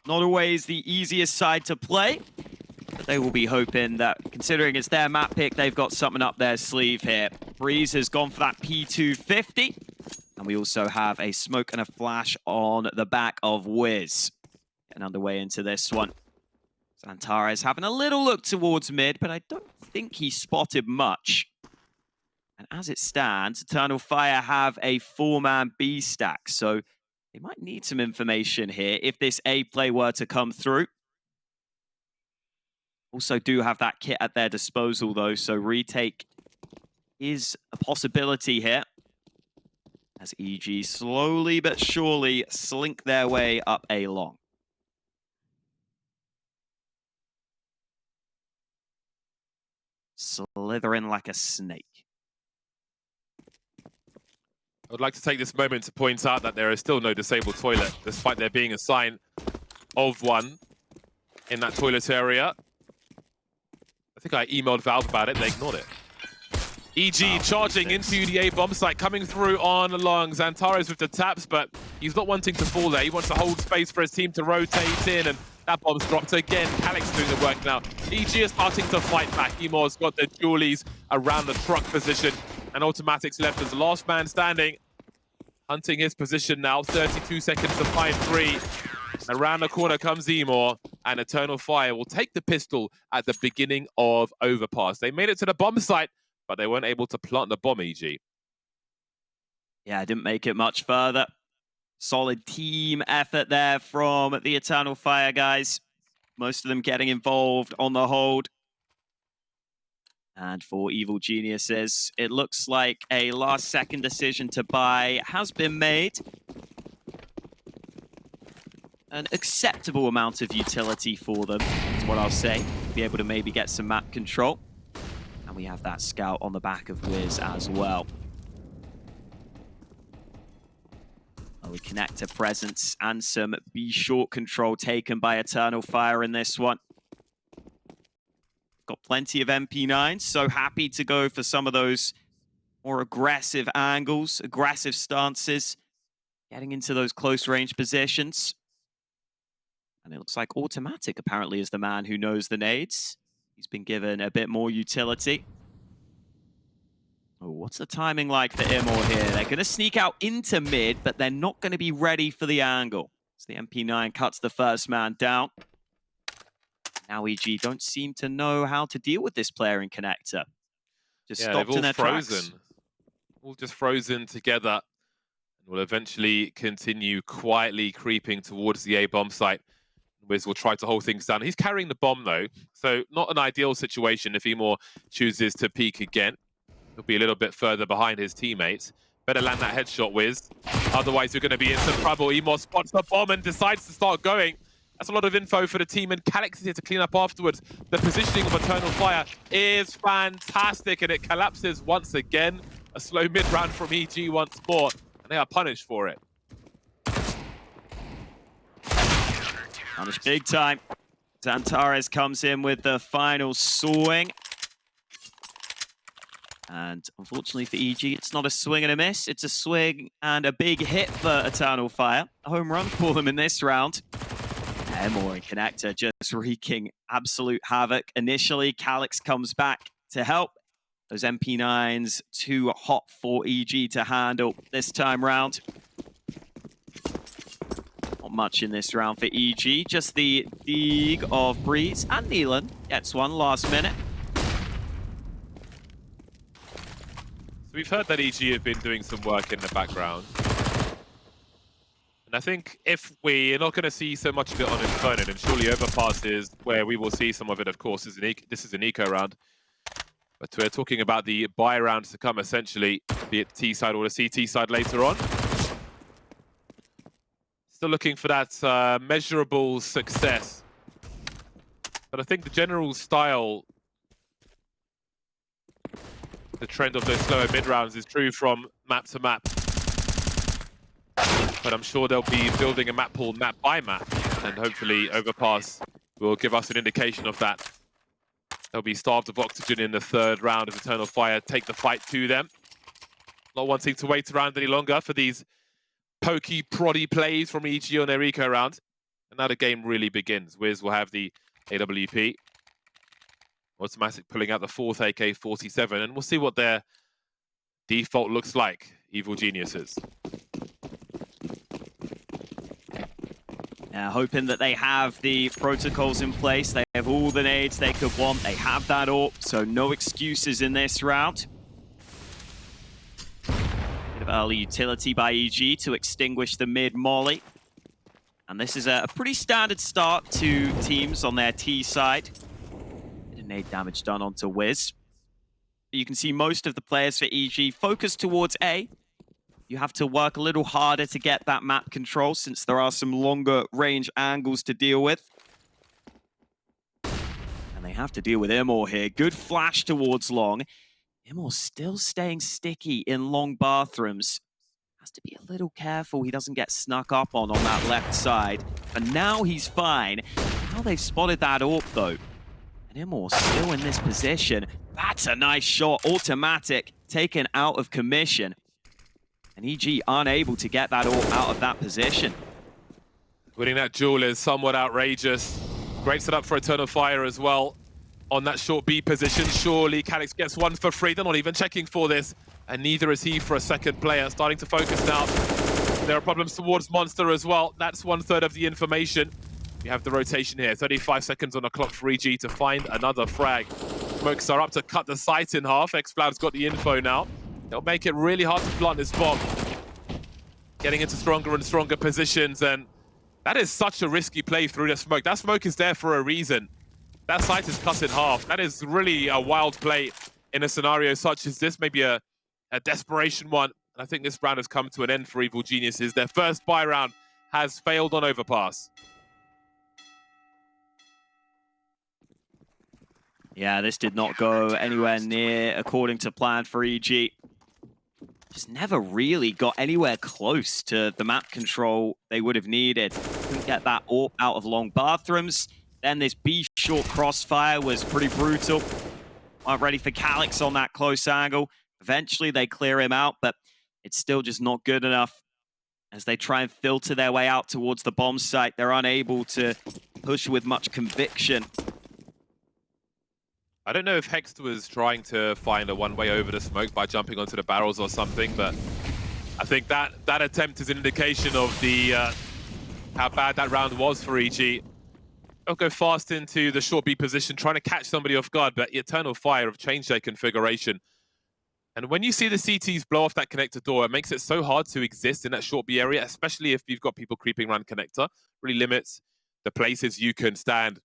Not always the easiest side to play, but they will be hoping that, considering it's their map pick, they've got something up their sleeve here. Brehze has gone for that P250, and we also have a smoke and a flash on the back of Wiz. Getting underway into this one. XANTARES having a little look towards mid, but I don't think he spotted much. And as it stands, Eternal Fire have a 4-man B stack, so they might need some information here if this A play were to come through. Also do have that kit at their disposal, though, so retake is a possibility here. As EG slowly but surely slink their way up A long. Slithering like a snake. I would like to take this moment to point out that there is still no disabled toilet, despite there being a sign of one in that toilet area. I think I emailed Valve about it, they ignored it. EG charging into the A bomb site, coming through on along XANTARES with the taps, but he's not wanting to fall there. He wants to hold space for his team to rotate in, and that bomb's dropped again. Calyx doing the work now. EG is starting to fight back. Emo's got the dualies around the truck position, and autimatic's left as the last man standing. Hunting his position now, 32 seconds to find 3. Around the corner comes Emo, and Eternal Fire will take the pistol at the beginning of Overpass. They made it to the bomb site, but they weren't able to plant the bomb, EG. Yeah, I didn't make it much further. Solid team effort there from the Eternal Fire guys. Most of them getting involved on the hold. And for Evil Geniuses, it looks like a last-second decision to buy has been made. An acceptable amount of utility for them, is what I'll say. Be able to maybe get some map control. And we have that scout on the back of Wiz as well. We connect to presence and some B-short control taken by Eternal Fire in this one. Got plenty of MP9s, so happy to go for some of those more aggressive angles, aggressive stances, getting into those close range positions. And it looks like autimatic apparently is the man who knows the nades. He's been given a bit more utility. Oh, what's the timing like for Imor here? They're going to sneak out into mid, but they're not going to be ready for the angle. So the MP9 cuts the first man down. Now EG don't seem to know how to deal with this player in connector. Just stopped in their tracks. All just frozen together. And will eventually continue quietly creeping towards the A bomb site. Wiz will try to hold things down. He's carrying the bomb though, so not an ideal situation if Emor chooses to peek again. He'll be a little bit further behind his teammates. Better land that headshot, Wiz. Otherwise, you're going to be in some trouble. Emor spots the bomb and decides to start going. That's a lot of info for the team, and Calyx is here to clean up afterwards. The positioning of Eternal Fire is fantastic, and it collapses once again. A slow mid-round from EG once more, and they are punished for it. Punished big time. XANTARES comes in with the final swing. And unfortunately for EG, it's not a swing and a miss. It's a swing and a big hit for Eternal Fire. A home run for them in this round. Emor in connector just wreaking absolute havoc. Initially, Calyx comes back to help. Those MP9s too hot for EG to handle this time round. Not much in this round for EG. Just the dig of Brehze, and Neelan gets one last minute. We've heard that EG have been doing some work in the background. And I think if we're not going to see so much of it on Inferno, then surely Overpass is where we will see some of it, of course. This is an eco round. But we're talking about the buy rounds to come, essentially, be it T side or the CT side later on. Still looking for that measurable success. But I think the general style, the trend of those slower mid-rounds is true from map to map. But I'm sure they'll be building a map pool map by map, and hopefully Overpass will give us an indication of that. They'll be starved of oxygen in the third round as Eternal Fire take the fight to them. Not wanting to wait around any longer for these pokey, proddy plays from EG on their eco round. And now the game really begins. Wiz will have the AWP. autimatic pulling out the 4th AK-47, and we'll see what their default looks like, Evil Geniuses. Hoping that they have the protocols in place. They have all the nades they could want. They have that AWP, so no excuses in this round. Bit of early utility by EG to extinguish the mid-molly. And this is a pretty standard start to teams on their T side. Bit of nade damage done onto Wiz. You can see most of the players for EG focus towards A. You have to work a little harder to get that map control since there are some longer range angles to deal with. And they have to deal with Immor here. Good flash towards long. Immor still staying sticky in long bathrooms. Has to be a little careful he doesn't get snuck up on that left side. But now he's fine. Now they've spotted that AWP though. And Immor still in this position. That's a nice shot. autimatic taken out of commission. And EG unable to get that AWP out of that position. Winning that duel is somewhat outrageous. Great setup for Eternal Fire as well. On that short B position, surely Calyx gets one for free. They're not even checking for this. And neither is he for a second player. Starting to focus now. There are problems towards Monster as well. That's 1/3 of the information. We have the rotation here. 35 seconds on the clock for EG to find another frag. Smokes are up to cut the site in half. XCloud's got the info now. They'll make it really hard to plant this bomb. Getting into stronger and stronger positions, and that is such a risky play through the smoke. That smoke is there for a reason. That site is cut in half. That is really a wild play in a scenario such as this, maybe a desperation one. And I think this round has come to an end for Evil Geniuses. Their first buy round has failed on Overpass. Yeah, this did not go anywhere near according to plan for EG. Just never really got anywhere close to the map control they would have needed. Couldn't get that AWP out of long bathrooms. Then this B short crossfire was pretty brutal. Weren't ready for Calyx on that close angle. Eventually they clear him out, but it's still just not good enough. As they try and filter their way out towards the bomb site, they're unable to push with much conviction. I don't know if Hext was trying to find a one-way over the smoke by jumping onto the barrels or something, but I think that attempt is an indication of the how bad that round was for EG. They'll go fast into the short B position, trying to catch somebody off guard, but the Eternal Fire have changed their configuration. And when you see the CTs blow off that connector door, it makes it so hard to exist in that short B area, especially if you've got people creeping around connector. Really limits the places you can stand.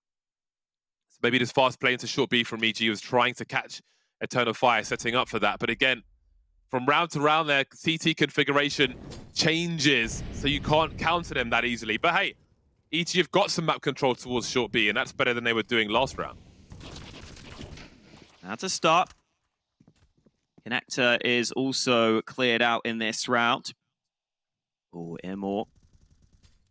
Maybe this fast play into short B from EG was trying to catch Eternal Fire, setting up for that. But again, from round to round, their CT configuration changes, so you can't counter them that easily. But hey, EG have got some map control towards short B, and that's better than they were doing last round. That's a start. Connector is also cleared out in this round. Oh, Immor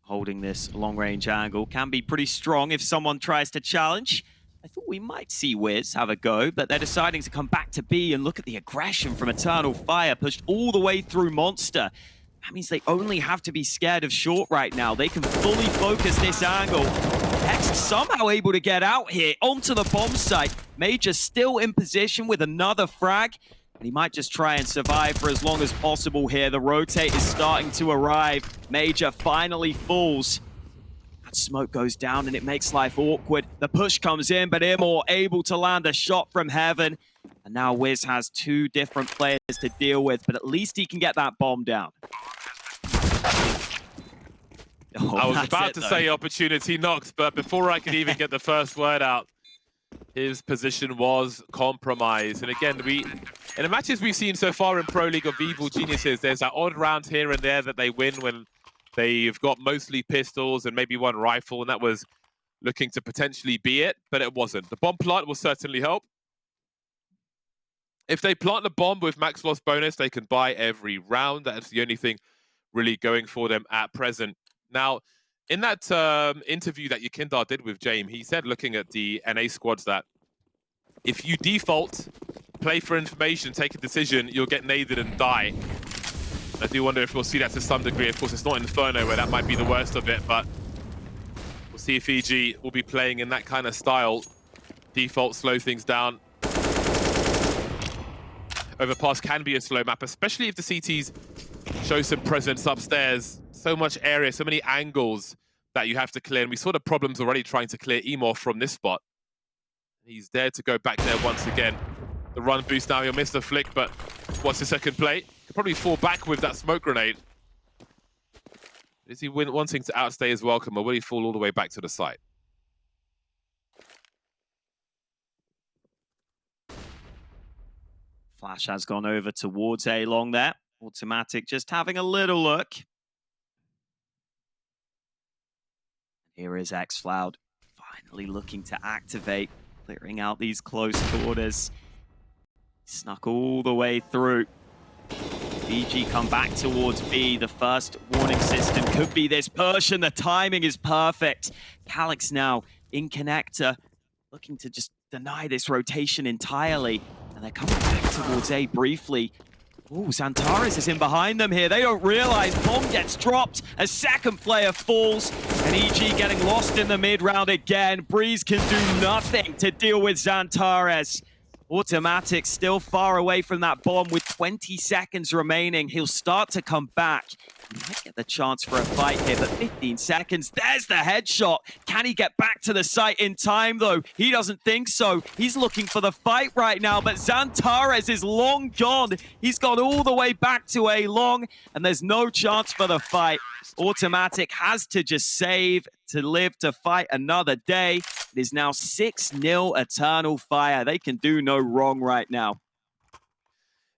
holding this long-range angle can be pretty strong if someone tries to challenge. I thought we might see Wiz have a go, but they're deciding to come back to B, and look at the aggression from Eternal Fire, pushed all the way through Monster. That means they only have to be scared of short right now. They can fully focus this angle. Hext somehow able to get out here onto the bomb site. Major still in position with another frag, and he might just try and survive for as long as possible here. The rotate is starting to arrive. Major finally falls. That smoke goes down and it makes life awkward. The push comes in, but Immor able to land a shot from heaven. And now Wiz has two different players to deal with, but at least he can get that bomb down. Oh, I was about to say opportunity knocks, but before I could even get the first word out, his position was compromised. And again, in the matches we've seen so far in Pro League of Evil Geniuses, there's that odd round here and there that they win when they've got mostly pistols and maybe one rifle, and that was looking to potentially be it, but it wasn't. The bomb plant will certainly help. If they plant the bomb with max loss bonus, they can buy every round. That's the only thing really going for them at present. Now, in that interview that Yakindar did with James, he said, looking at the NA squads, that if you default, play for information, take a decision, you'll get naded and die. I do wonder if we'll see that to some degree. Of course, it's not Inferno where that might be the worst of it, but see if EG will be playing in that kind of style. Default slow things down. Overpass can be a slow map, especially if the CTs show some presence upstairs. So much area, so many angles that you have to clear. And we saw the problems already trying to clear Emor from this spot. He's dared to go back there once again. The run boost now, he'll miss the flick, but what's the second play? Could probably fall back with that smoke grenade. Is he wanting to outstay his welcome, or will he fall all the way back to the site? Flash has gone over towards A long there. autimatic just having a little look. Here is xFloud finally looking to activate, clearing out these close quarters. Snuck all the way through. BG come back towards B. The first warning system could be this push, and the timing is perfect. Calyx now in connector, looking to just deny this rotation entirely. And they're coming back towards A briefly. Ooh, XANTARES is in behind them here. They don't realize bomb gets dropped. A second player falls, and EG getting lost in the mid-round again. Brehze can do nothing to deal with XANTARES. autimatic still far away from that bomb with 20 seconds remaining. He'll start to come back. He might get the chance for a fight here, but 15 seconds. There's the headshot. Can he get back to the site in time, though? He doesn't think so. He's looking for the fight right now, but XANTARES is long gone. He's gone all the way back to A long, and there's no chance for the fight. autimatic has to just save to live to fight another day. It is now 6-0 Eternal Fire. They can do no wrong right now.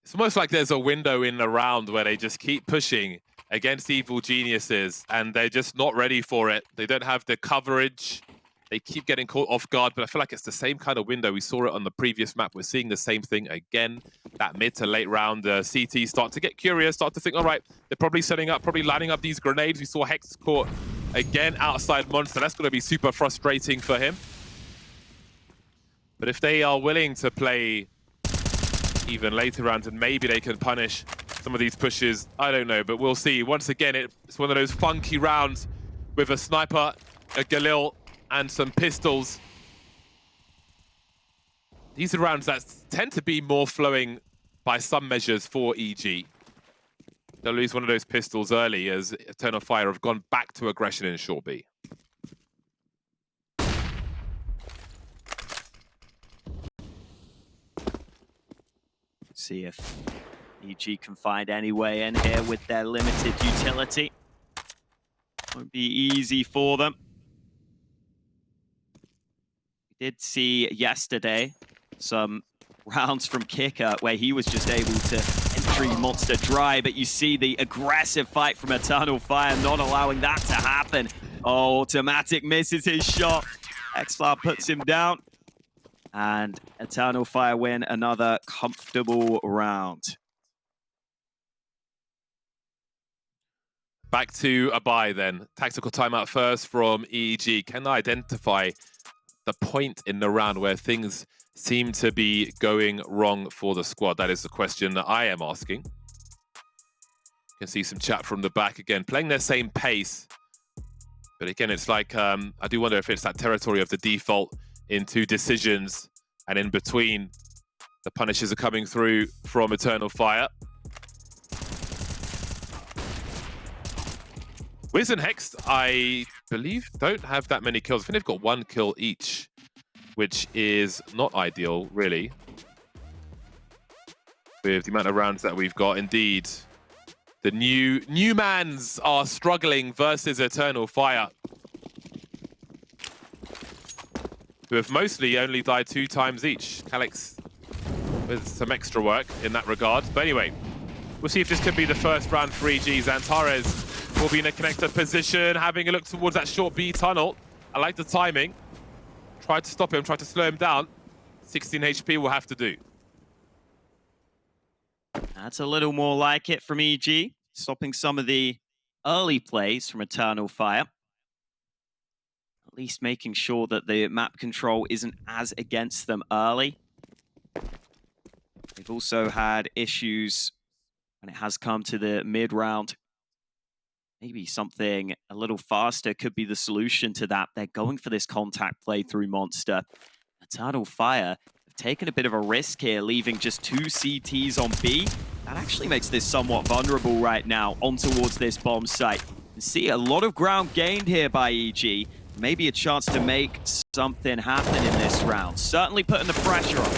It's almost like there's a window in the round where they just keep pushing against evil geniuses, and they're just not ready for it. They don't have the coverage. They keep getting caught off guard, but I feel like it's the same kind of window. We saw it on the previous map. We're seeing the same thing again. That mid to late round, CT start to get curious, start to think, all right, they're probably setting up, probably lining up these grenades. We saw Hex caught again outside Monster. That's going to be super frustrating for him. But if they are willing to play even later rounds, and maybe they can punish some of these pushes, I don't know, but we'll see. Once again, it's one of those funky rounds with a sniper, a Galil, and some pistols. These are rounds that tend to be more flowing by some measures for EG. They'll lose one of those pistols early as Eternal Fire have gone back to aggression in short B. See if EG can find any way in here with their limited utility. Won't be easy for them. We did see yesterday some rounds from Kicker where he was just able to entry monster dry, but you see the aggressive fight from Eternal Fire not allowing that to happen. Oh, autimatic misses his shot. xFloud puts him down. And Eternal Fire win another comfortable round. Back to a buy then. Tactical timeout first from EG. Can I identify the point in the round where things seem to be going wrong for the squad? That is the question that I am asking. You can see some chat from the back again, playing their same pace. But again, it's like, I do wonder if it's that territory of the default into decisions, and in between, the punishes are coming through from Eternal Fire. Wiz and Hex, I believe, don't have that many kills. I think they've got 1 kill each, which is not ideal, really, with the amount of rounds that we've got. Indeed, the new mans are struggling versus Eternal Fire, who have mostly only died 2 times each. Calyx with some extra work in that regard. But anyway, we'll see if this could be the first round for EG. XANTARES will be in a connector position, having a look towards that short B tunnel. I like the timing. Tried to stop him, tried to slow him down. 16 HP will have to do. That's a little more like it from EG, stopping some of the early plays from Eternal Fire. At least making sure that the map control isn't as against them early. They've also had issues when it has come to the mid-round maybe something a little faster could be the solution to that. They're going for this contact play through Monster. Eternal Fire have taken a bit of a risk here, leaving just 2 CTs on B. That actually makes this somewhat vulnerable right now on towards this bomb site. You see a lot of ground gained here by EG. Maybe a chance to make something happen in this round. Certainly putting the pressure on.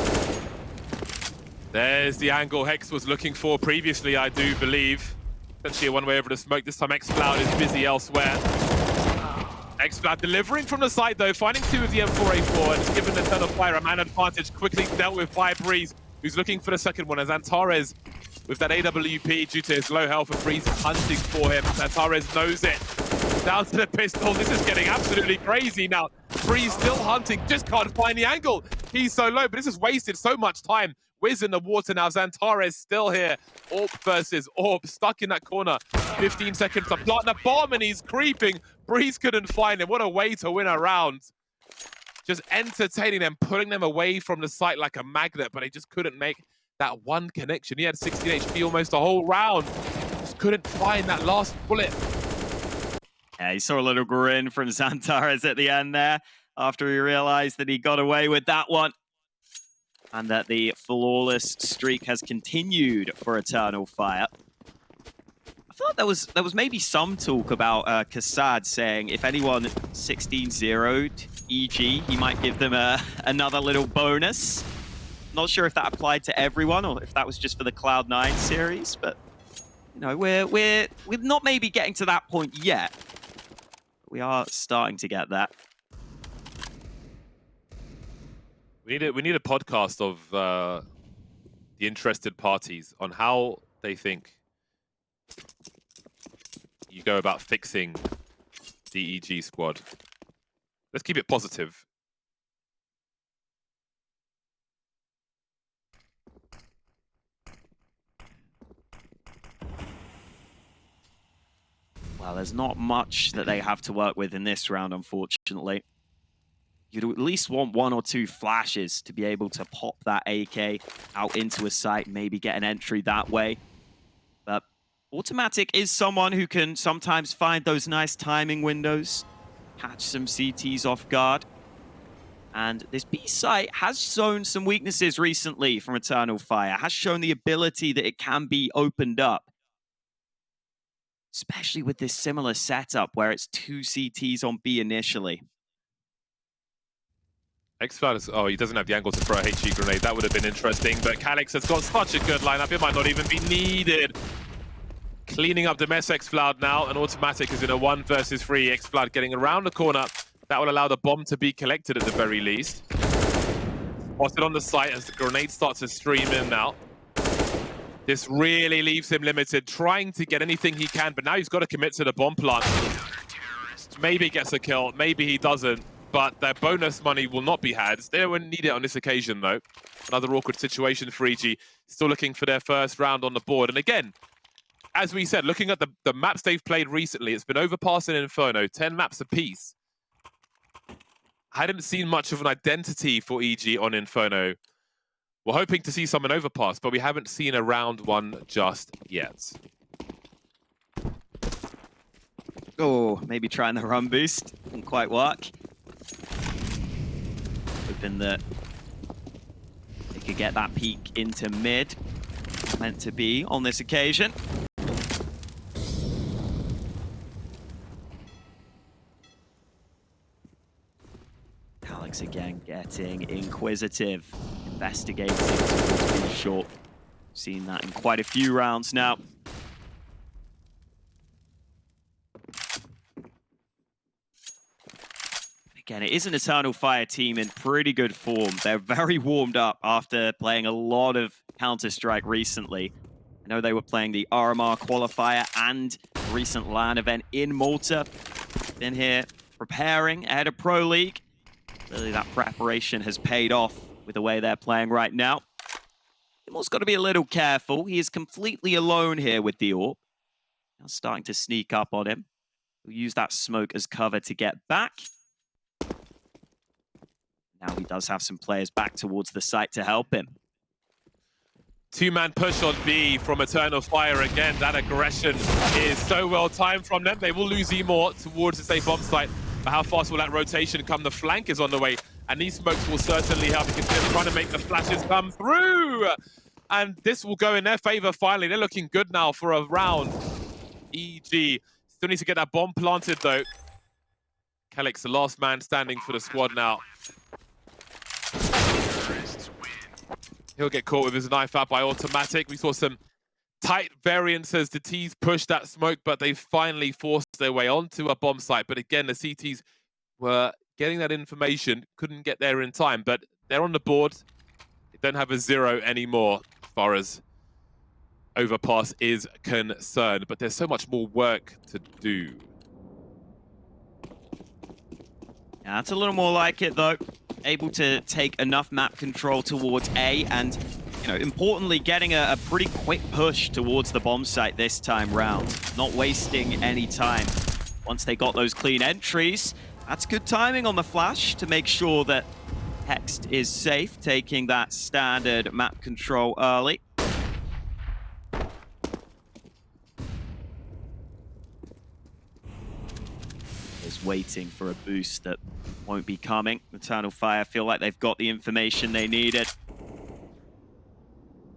There's the angle Hex was looking for previously, I do believe. Essentially a one-way over the smoke. This time XCloud is busy elsewhere. XCloud delivering from the side though, finding 2 of the M4A4 and it's given Eternal Fire a man advantage, quickly dealt with by Brehze, who's looking for the second one as XANTARES with that AWP due to his low health and Brehze hunting for him. XANTARES knows it. Down to the pistol. This is getting absolutely crazy now. Brehze still hunting, just can't find the angle. He's so low, but this has wasted so much time. Wiz in the water now. XANTARES still here. Orb versus Orb, stuck in that corner. 15 seconds to plant the bomb, and he's creeping. Brehze couldn't find him. What a way to win a round. Just entertaining them, pulling them away from the site like a magnet, but he just couldn't make that one connection. He had 16 HP almost the whole round. Just couldn't find that last bullet. Yeah, he saw a little grin from XANTARES at the end there after he realized that he got away with that one. And that the flawless streak has continued for Eternal Fire. I feel like there was maybe some talk about Kassad saying if anyone 16-0'd EG, he might give them another little bonus. Not sure if that applied to everyone or if that was just for the Cloud9 series, but you know, we're not maybe getting to that point yet. We are starting to get that. We need a podcast of the interested parties on how they think you go about fixing the EG squad. Let's keep it positive. Well, there's not much that they have to work with in this round, unfortunately. You'd at least want 1 or 2 flashes to be able to pop that AK out into a site, maybe get an entry that way. But autimatic is someone who can sometimes find those nice timing windows, catch some CTs off guard. And this B site has shown some weaknesses recently from Eternal Fire, has shown the ability that it can be opened up. Especially with this similar setup where it's 2 CTs on B initially. XCloud, oh, he doesn't have the angle to throw a HE grenade. That would have been interesting, but Calyx has got such a good lineup, it might not even be needed. Cleaning up the mess, XCloud now, and autimatic is in a 1 versus 3. XCloud getting around the corner. That will allow the bomb to be collected at the very least. Spotted on the site as the grenade starts to stream in now. This really leaves him limited, trying to get anything he can, but now he's got to commit to the bomb plant. Maybe he gets a kill, maybe he doesn't, but their bonus money will not be had. They won't need it on this occasion, though. Another awkward situation for EG. Still looking for their first round on the board. And again, as we said, looking at the maps they've played recently, it's been Overpass and Inferno, 10 maps apiece. I hadn't seen much of an identity for EG on Inferno. We're hoping to see some in Overpass, but we haven't seen a round 1 just yet. Oh, maybe trying the run boost. Didn't quite work. Hoping that they could get that peek into mid. Meant to be on this occasion. Calyx again getting inquisitive. Investigating towards being short. Seen that in quite a few rounds now. Again, it is an Eternal Fire team in pretty good form. They're very warmed up after playing a lot of Counter-Strike recently. I know they were playing the RMR qualifier and recent LAN event in Malta. Been here preparing ahead of Pro League. Clearly that preparation has paid off with the way they're playing right now. Timor's got to be a little careful. He is completely alone here with the AWP. Now starting to sneak up on him. He'll use that smoke as cover to get back. Now he does have some players back towards the site to help him. Two-man push on B from Eternal Fire again. That aggression is so well timed from them. They will lose E more towards the safe bomb site. But how fast will that rotation come? The flank is on the way. And these smokes will certainly help because they're trying to make the flashes come through. And this will go in their favor finally. They're looking good now for a round. EG still need to get that bomb planted though. Calyx, the last man standing for the squad now. He'll get caught with his knife out by autimatic. We saw some tight variants as the T's pushed that smoke, but they finally forced their way onto a bomb site. But again, the CTs were getting that information, couldn't get there in time, but they're on the board. They don't have a 0 anymore as far as Overpass is concerned, but there's so much more work to do. Yeah, that's a little more like it though. Able to take enough map control towards A and, you know, importantly, getting a pretty quick push towards the bomb site this time round. Not wasting any time. Once they got those clean entries, that's good timing on the flash to make sure that Hext is safe, taking that standard map control early. Is waiting for a boost that won't be coming. Eternal Fire feel like they've got the information they needed.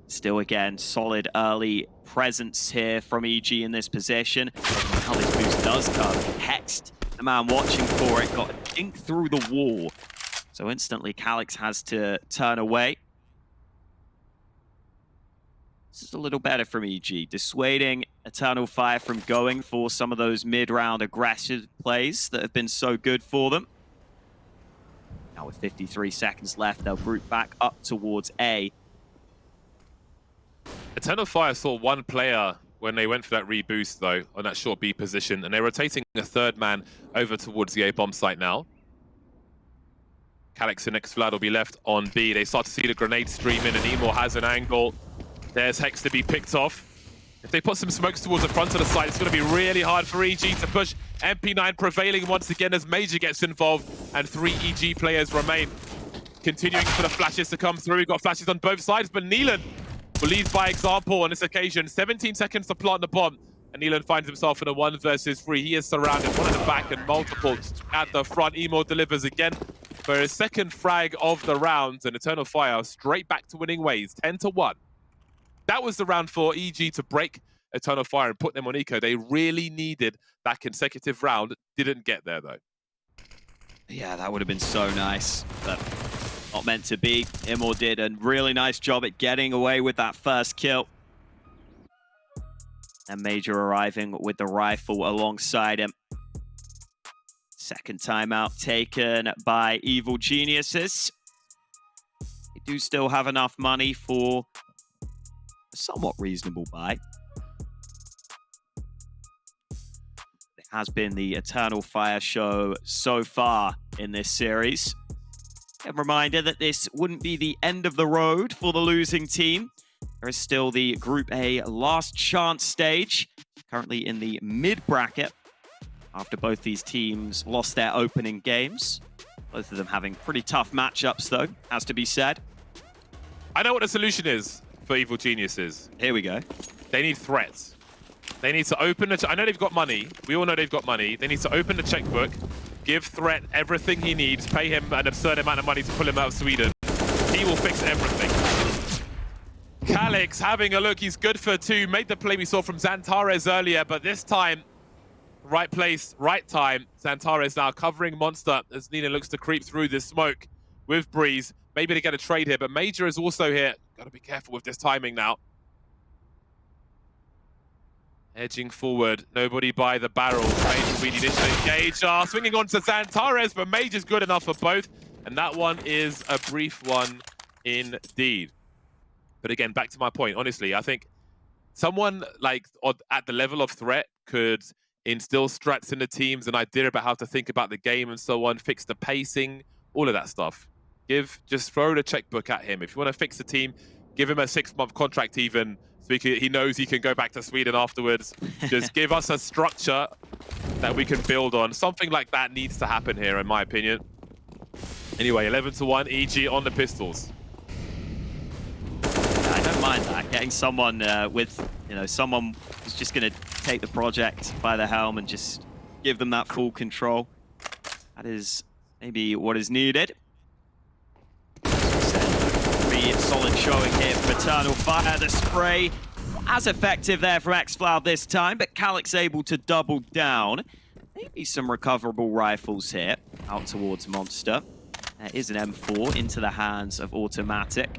Still, again, solid early presence here from EG in this position. How this boost does come. Hext, the man watching for it, got a dink through the wall. So instantly, Calyx has to turn away. This is a little better from EG, dissuading Eternal Fire from going for some of those mid-round aggressive plays that have been so good for them. Now with 53 seconds left, they'll group back up towards A. Eternal Fire saw one player when they went for that reboost, though, on that short B position, and they're rotating a third man over towards the A bomb site now. Calyx and X-Flood will be left on B. They start to see the grenade stream in, and Emor has an angle. There's Hex to be picked off. If they put some smokes towards the front of the site, it's going to be really hard for EG to push. MP9 prevailing once again as Major gets involved, and 3 EG players remain. Continuing for the flashes to come through. We've got flashes on both sides, but Neelan will lead by example on this occasion. 17 seconds to plant the bomb, and Neelan finds himself in a 1 versus 3. He is surrounded, one at the back and multiple at the front. Emor delivers again for his second frag of the round, and Eternal Fire straight back to winning ways, 10-1. That was the round for EG to break Eternal Fire and put them on eco. They really needed that consecutive round. Didn't get there, though. Yeah, that would have been so nice, but not meant to be. Emor did a really nice job at getting away with that first kill. And Major arriving with the rifle alongside him. Second timeout taken by Evil Geniuses. They do still have enough money for a somewhat reasonable buy. It has been the Eternal Fire show so far in this series. A reminder that this wouldn't be the end of the road for the losing team. There is still the Group A last chance stage, currently in the mid-bracket, after both these teams lost their opening games. Both of them having pretty tough matchups, though, has to be said. I know what the solution is for Evil Geniuses. Here we go. They need threats. They need to open the... I know they've got money. We all know they've got money. They need to open the checkbook, give Threat everything he needs, pay him an absurd amount of money to pull him out of Sweden. He will fix everything. Calyx having a look. He's good for 2. Made the play we saw from XANTARES earlier, but this time, right place, right time. XANTARES now covering Monster as Nina looks to creep through this smoke with Brehze. Maybe to get a trade here, but Major is also here. Got to be careful with this timing now. Edging forward, nobody by the barrel. Major we initially engage. Swinging on to XANTARES, but Major's good enough for both. And that one is a brief one indeed. But again, back to my point, honestly, I think someone like at the level of Threat could instill strats in the teams, an idea about how to think about the game and so on, fix the pacing, all of that stuff. Just throw the checkbook at him. If you want to fix the team, give him a 6-month contract even, so he knows he can go back to Sweden afterwards. Just give us a structure that we can build on. Something like that needs to happen here, in my opinion. Anyway, 11-1, EG on the pistols. I don't mind that. Getting someone with, someone who's just going to take the project by the helm and just give them that full control. That is maybe what is needed. Pretty solid showing here from Eternal Fire. The spray as effective there from xFloud this time, but Calyx able to double down. Maybe some recoverable rifles here out towards Monster. There is an M4 into the hands of autimatic.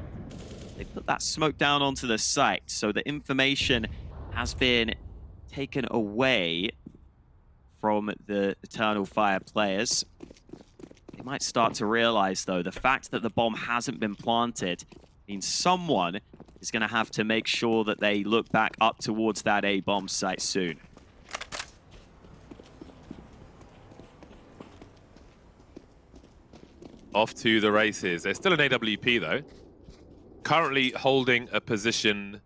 They put that smoke down onto the site, so the information has been taken away from the Eternal Fire players. They might start to realize, though, the fact that the bomb hasn't been planted means someone is going to have to make sure that they look back up towards that A-bomb site soon. Off to the races. There's still an AWP, though. Currently holding a position.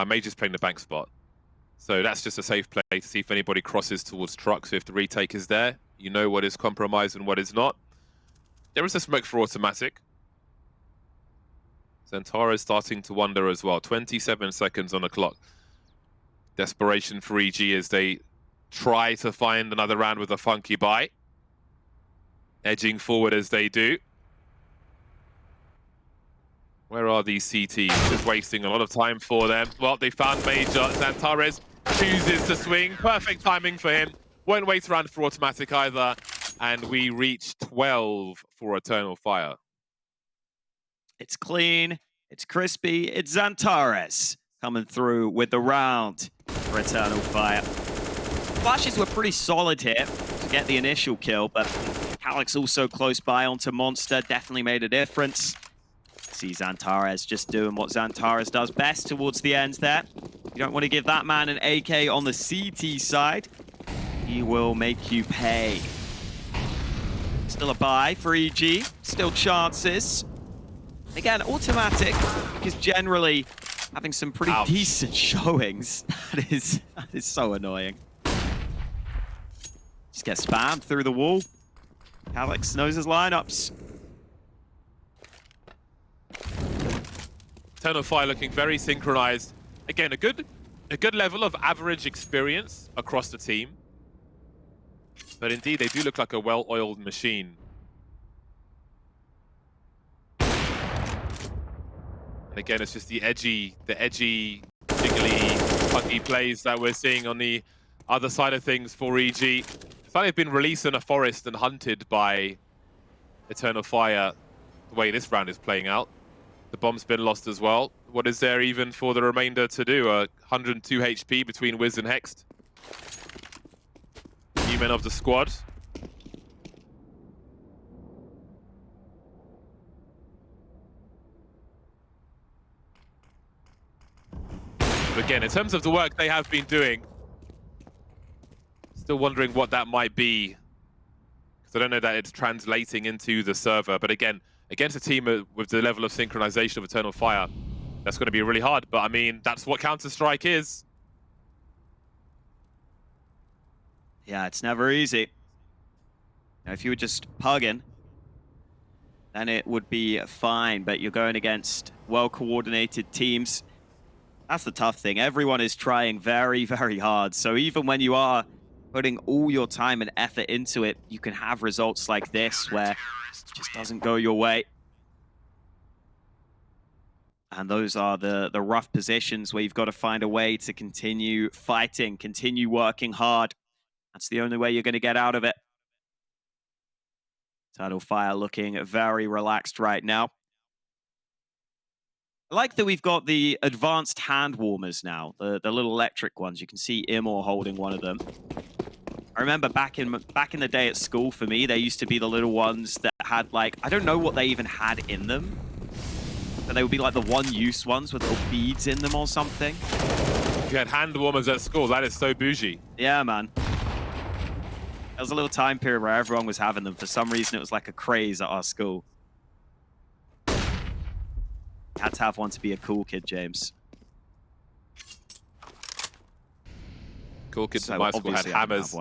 Major's playing the bank spot. So that's just a safe play to see if anybody crosses towards trucks. So if the retake is there, you know what is compromised and what is not. There is a smoke for autimatic. XANTARES starting to wonder as well. 27 seconds on the clock. Desperation for EG as they try to find another round with a funky buy. Edging forward as they do. Where are these CTs? Just wasting a lot of time for them. Well, they found Major. XANTARES chooses to swing. Perfect timing for him. Won't wait around for autimatic either. And we reach 12 for Eternal Fire. It's clean, it's crispy, it's XANTARES coming through with the round for Eternal Fire. Flashes were pretty solid here to get the initial kill, but Calyx also close by onto Monster, definitely made a difference. See XANTARES just doing what XANTARES does best towards the end there. You don't want to give that man an AK on the CT side. He will make you pay. Still a buy for EG, still chances. Again, autimatic is generally having some pretty decent showings. That is so annoying. Just get spammed through the wall. Calyx knows his lineups. Eternal Fire looking very synchronized. Again, a good level of average experience across the team. But indeed, they do look like a well-oiled machine. And again, it's just the edgy, jiggly, funky plays that we're seeing on the other side of things for EG. It's like they've been released in a forest and hunted by Eternal Fire the way this round is playing out. The bomb's been lost as well. What is there even for the remainder to do? 102 HP between Wiz and Hext. New men of the squad. Again, in terms of the work they have been doing, still wondering what that might be. Because I don't know that it's translating into the server. But again, against a team with the level of synchronization of Eternal Fire, that's going to be really hard. But I mean, that's what Counter-Strike is. Yeah, it's never easy. Now, if you were just pugging, then it would be fine. But you're going against well-coordinated teams. That's the tough thing. Everyone is trying very, very hard. So even when you are putting all your time and effort into it, you can have results like this where it just doesn't go your way. And those are the rough positions where you've got to find a way to continue fighting, continue working hard. That's the only way you're going to get out of it. Eternal Fire looking very relaxed right now. I like that we've got the advanced hand warmers now, the little electric ones. You can see Imor holding one of them. I remember back in the day at school, for me, they used to be the little ones that had, like, I don't know what they even had in them, but they would be like the one-use ones with little beads in them or something. You had hand warmers at school. That is so bougie. Yeah, man. There was a little time period where everyone was having them. For some reason, it was like a craze at our school. Had to have one to be a cool kid, James. Cool kids in my school had hammers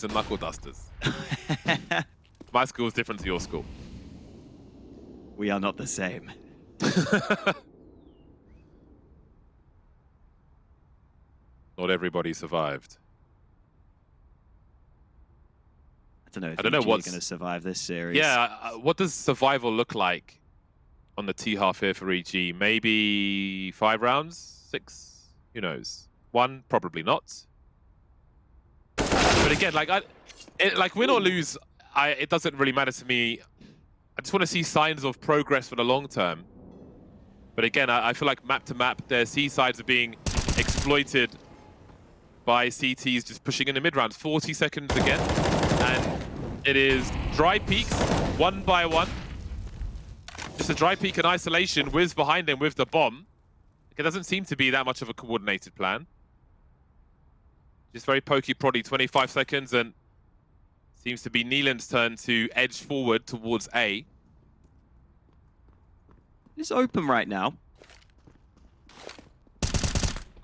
and knuckle dusters. My school is different to your school. We are not the same. Not everybody survived. I don't know if I don't know EG are what's going to survive this series. Yeah, what does survival look like on the T half here for EG? Maybe 5 rounds? 6? Who knows? 1? Probably not. But again, like win or lose, it doesn't really matter to me. I just want to see signs of progress for the long term. But again, I feel like map to map, their C sides are being exploited by CTs just pushing in the mid rounds. 40 seconds again. And it is dry peaks, 1 by 1. Just a dry peak in isolation. Wiz behind them with the bomb. It doesn't seem to be that much of a coordinated plan. Just very pokey proddy, 25 seconds, and seems to be Neelan's turn to edge forward towards A. It's open right now.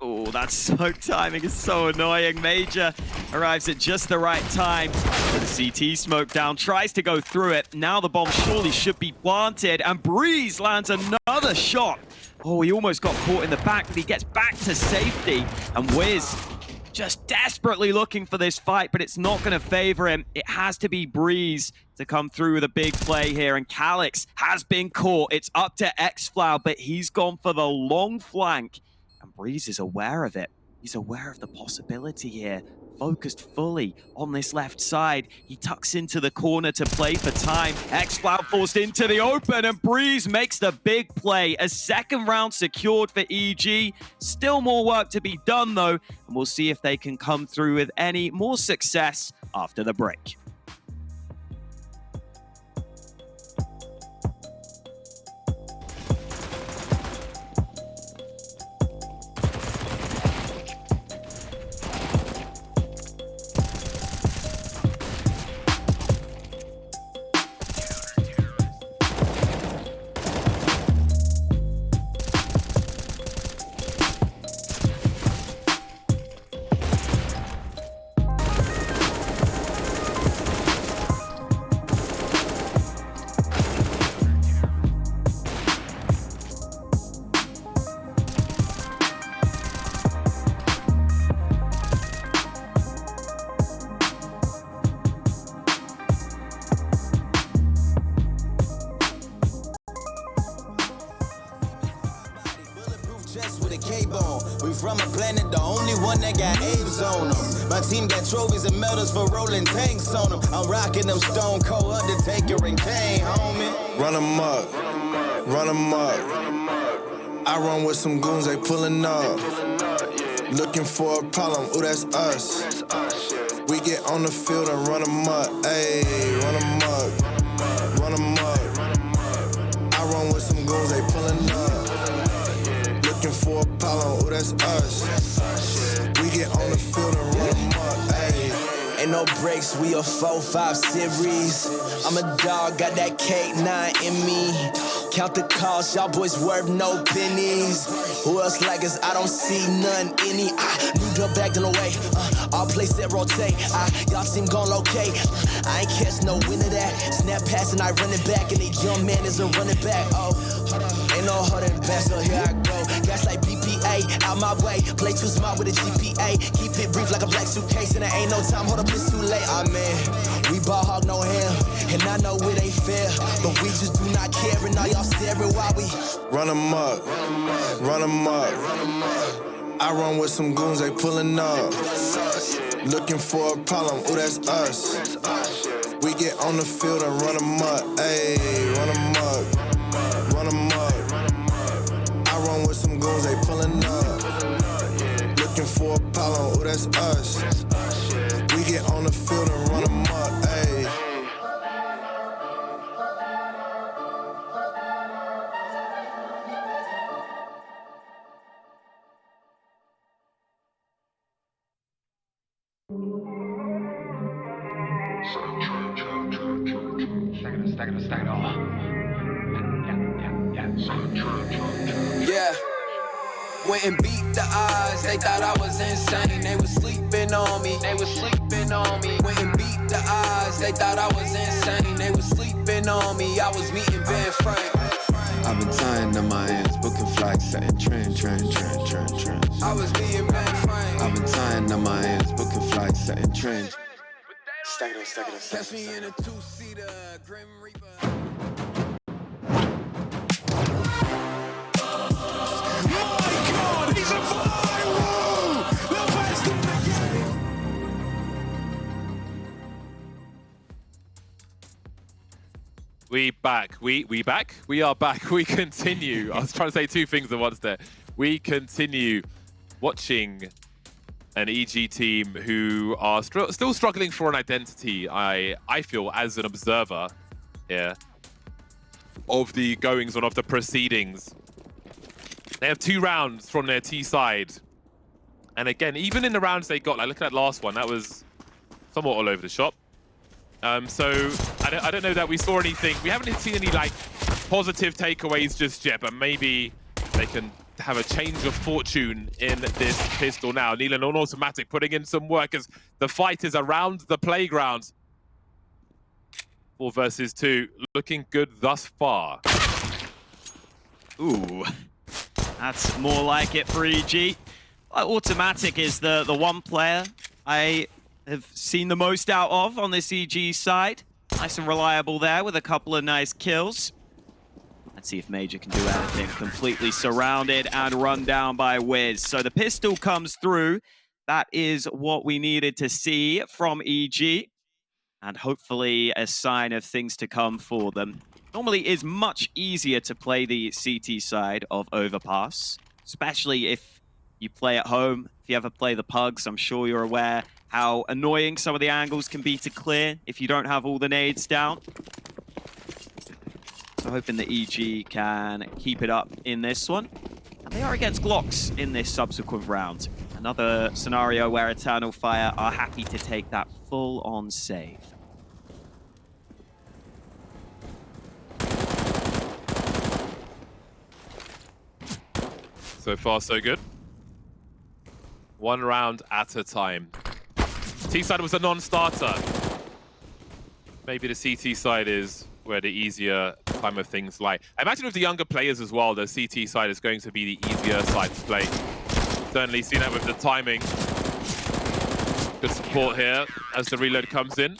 Oh, that smoke timing is so annoying. Major arrives at just the right time. The CT smoke down, tries to go through it. Now the bomb surely should be planted, and Brehze lands another shot. Oh, he almost got caught in the back, but he gets back to safety. And Wiz just desperately looking for this fight, but it's not going to favor him. It has to be Brehze to come through with a big play here, and Calyx has been caught. It's up to XFlow, but he's gone for the long flank. And Brehze is aware of it. He's aware of the possibility here. Focused fully on this left side. He tucks into the corner to play for time. XFlow forced into the open, and Brehze makes the big play. A second round secured for EG. Still more work to be done though, and we'll see if they can come through with any more success after the break. We from a planet, the only one that got apes on them. My team got trophies and medals for rolling tanks on them. I'm rocking them Stone Cold Undertaker and Kane, homie. Run 'em up, run 'em up. I run with some goons, they pulling up. Looking for a problem, ooh, that's us. We get on the field and run 'em up, ayy, run 'em up, run 'em up. I run with some goons, they pulling up. Looking for a problem, ooh, that's us. We get on the field and run 'em up, ayy. Ain't no breaks, we a 4-5 series. I'm a dog, got that K9 in me. Count the calls, y'all boys worth no pennies. Who else like us? I don't see none any. New girl back in the way. All place that rotate. Y'all team gon' locate. I ain't catch no win of that. Snap pass and I run it back, and the young man is a running back. Oh, ain't no holding back, so here I go. Gas like BPA, out my way. Play too smart with a GPA. Keep it brief like a black suitcase, and there ain't no time. Hold up, it's too late. Man, we ball hog no ham, and I know it ain't fair, but we just do not care, and all y'all staring while we run 'em up, run 'em up. I run with some goons, they pulling up. Looking for a problem, ooh, that's us. We get on the field and run 'em up, ayy, run 'em up, run 'em up. I run with some goons, they pulling up. Looking for a problem, ooh, that's us. We get on the field and run 'em up, ayy. Stack it all. yeah. Went and beat the odds, they thought I was insane. They was sleeping on me, Went and beat the odds, they thought I was insane. They was sleeping on me, I was meeting Ben Frank. I've been tying up my hands, booking flights, setting trends. I was being mad Frank. I've been tying up my hands, booking flights, setting trends. Catch me in a two-seater, Grim Reaper. We back. We back? We are back. We continue. I was trying to say two things at once there. We continue watching an EG team who are still struggling for an identity, I feel, as an observer here of the goings-on of the proceedings. They have 2 rounds from their T side. And again, even in the rounds they got, like look at that last one, that was somewhat all over the shop. So I don't know that we saw anything. We haven't seen any like positive takeaways just yet, but maybe they can have a change of fortune in this pistol now. Neelan on automatic, putting in some work as the fight is around the playground. 4 versus 2, looking good thus far. Ooh, that's more like it for EG. Automatic is the one player I have seen the most out of on this EG side. Nice and reliable there with a couple of nice kills. Let's see if Major can do anything. Completely surrounded and run down by Wiz. So the pistol comes through. That is what we needed to see from EG. And hopefully a sign of things to come for them. Normally is much easier to play the CT side of Overpass, especially if you play at home. If you ever play the pugs, I'm sure you're aware how annoying some of the angles can be to clear if you don't have all the nades down. So hoping that EG can keep it up in this one. And they are against Glocks in this subsequent round. Another scenario where Eternal Fire are happy to take that full-on save. So far, so good. 1 round at a time. T-side was a non-starter. Maybe the CT side is where the easier time of things lie. I imagine with the younger players as well, the CT side is going to be the easier side to play. Certainly seen that with the timing. Good support here as the reload comes in.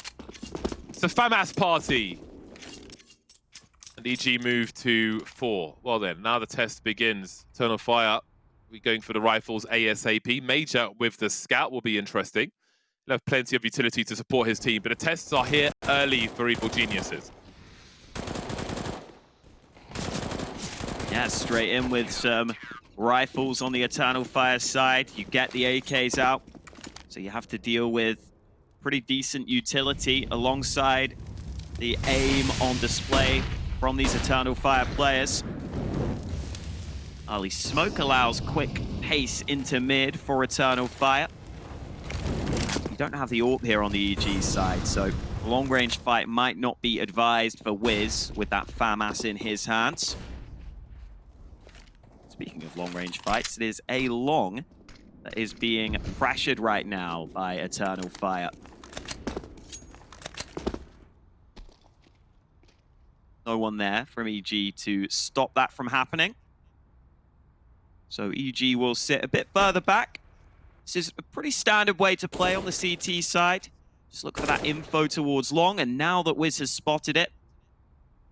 It's a FAMAS party. And EG move to 4. Well then, now the test begins. Eternal Fire, we're going for the rifles ASAP. Major with the scout will be interesting. He'll have plenty of utility to support his team, but the tests are here early for Evil Geniuses. Yeah, straight in with some rifles on the Eternal Fire side. You get the AKs out, so you have to deal with pretty decent utility alongside the aim on display from these Eternal Fire players. Early smoke allows quick pace into mid for Eternal Fire. You don't have the AWP here on the EG side, so a long-range fight might not be advised for Wiz with that FAMAS in his hands. Speaking of long-range fights, it is a long that is being pressured right now by Eternal Fire. No one there from EG to stop that from happening. So EG will sit a bit further back. This is a pretty standard way to play on the CT side. Just look for that info towards long, and now that Wiz has spotted it,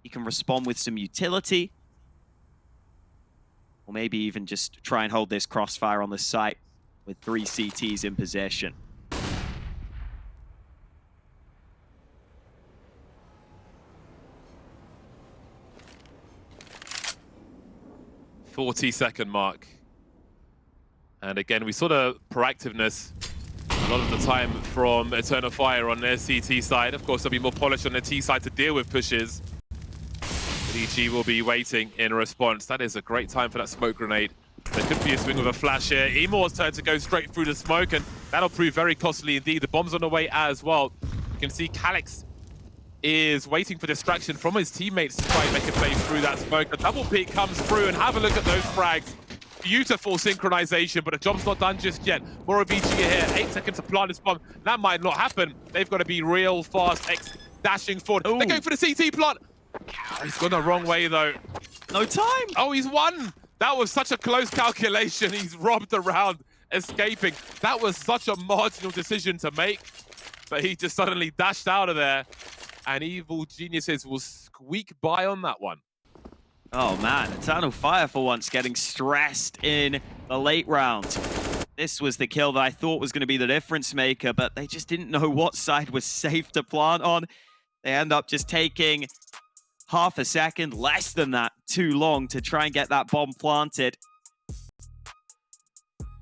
he can respond with some utility. Or maybe even just try and hold this crossfire on the site with 3 CTs in possession. .40-second mark. And again, we saw the proactiveness a lot of the time from Eternal Fire on their CT side. Of course, there'll be more polish on their T side to deal with pushes. But EG will be waiting in response. That is a great time for that smoke grenade. There could be a swing with a flash here. Emor's turn to go straight through the smoke, and that'll prove very costly indeed. The bomb's on the way as well. You can see Calyx is waiting for distraction from his teammates to try and make a play through that smoke. A double peek comes through, and have a look at those frags. Beautiful synchronization, but the job's not done just yet. More of EG here. 8 seconds to plant this bomb. That might not happen. They've got to be real fast. X dashing forward. Ooh. They're going for the CT plant. Oh, he's gone the wrong way, though. No time. Oh, he's won. That was such a close calculation. He's robbed the round, escaping. That was such a marginal decision to make, but he just suddenly dashed out of there, and Evil Geniuses will squeak by on that one. Oh man, Eternal Fire for once getting stressed in the late round. This was the kill that I thought was going to be the difference maker, but they just didn't know what side was safe to plant on. They end up just taking half a second, less than that, too long to try and get that bomb planted.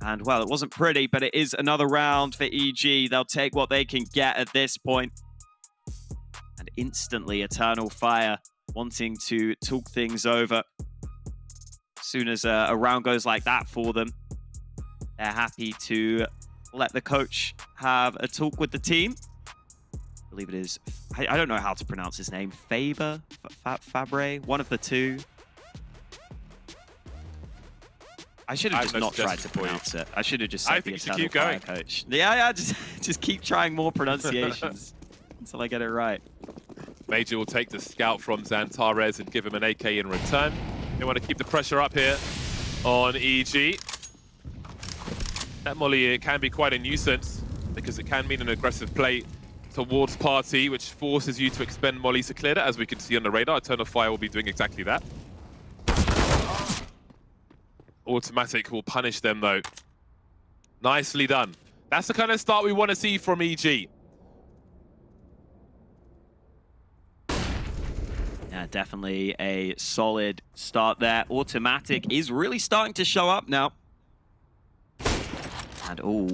And well, it wasn't pretty, but it is another round for EG. They'll take what they can get at this point. And instantly, Eternal Fire wanting to talk things over. As soon as a round goes like that for them, they're happy to let the coach have a talk with the team. I believe it is, I don't know how to pronounce his name. Faber? Fabre? One of the two. I should have just not tried to pronounce it. I should have just said the Eternal Fire coach. Yeah, just keep trying more pronunciations until I get it right. Major will take the scout from XANTARES and give him an AK in return. They want to keep the pressure up here on EG. That molly, it can be quite a nuisance because it can mean an aggressive play towards party, which forces you to expend mollies to clear it, as we can see on the radar. Eternal Fire will be doing exactly that. Autimatic will punish them though. Nicely done. That's the kind of start we want to see from EG. Yeah, definitely a solid start there. Autimatic is really starting to show up now. And oh,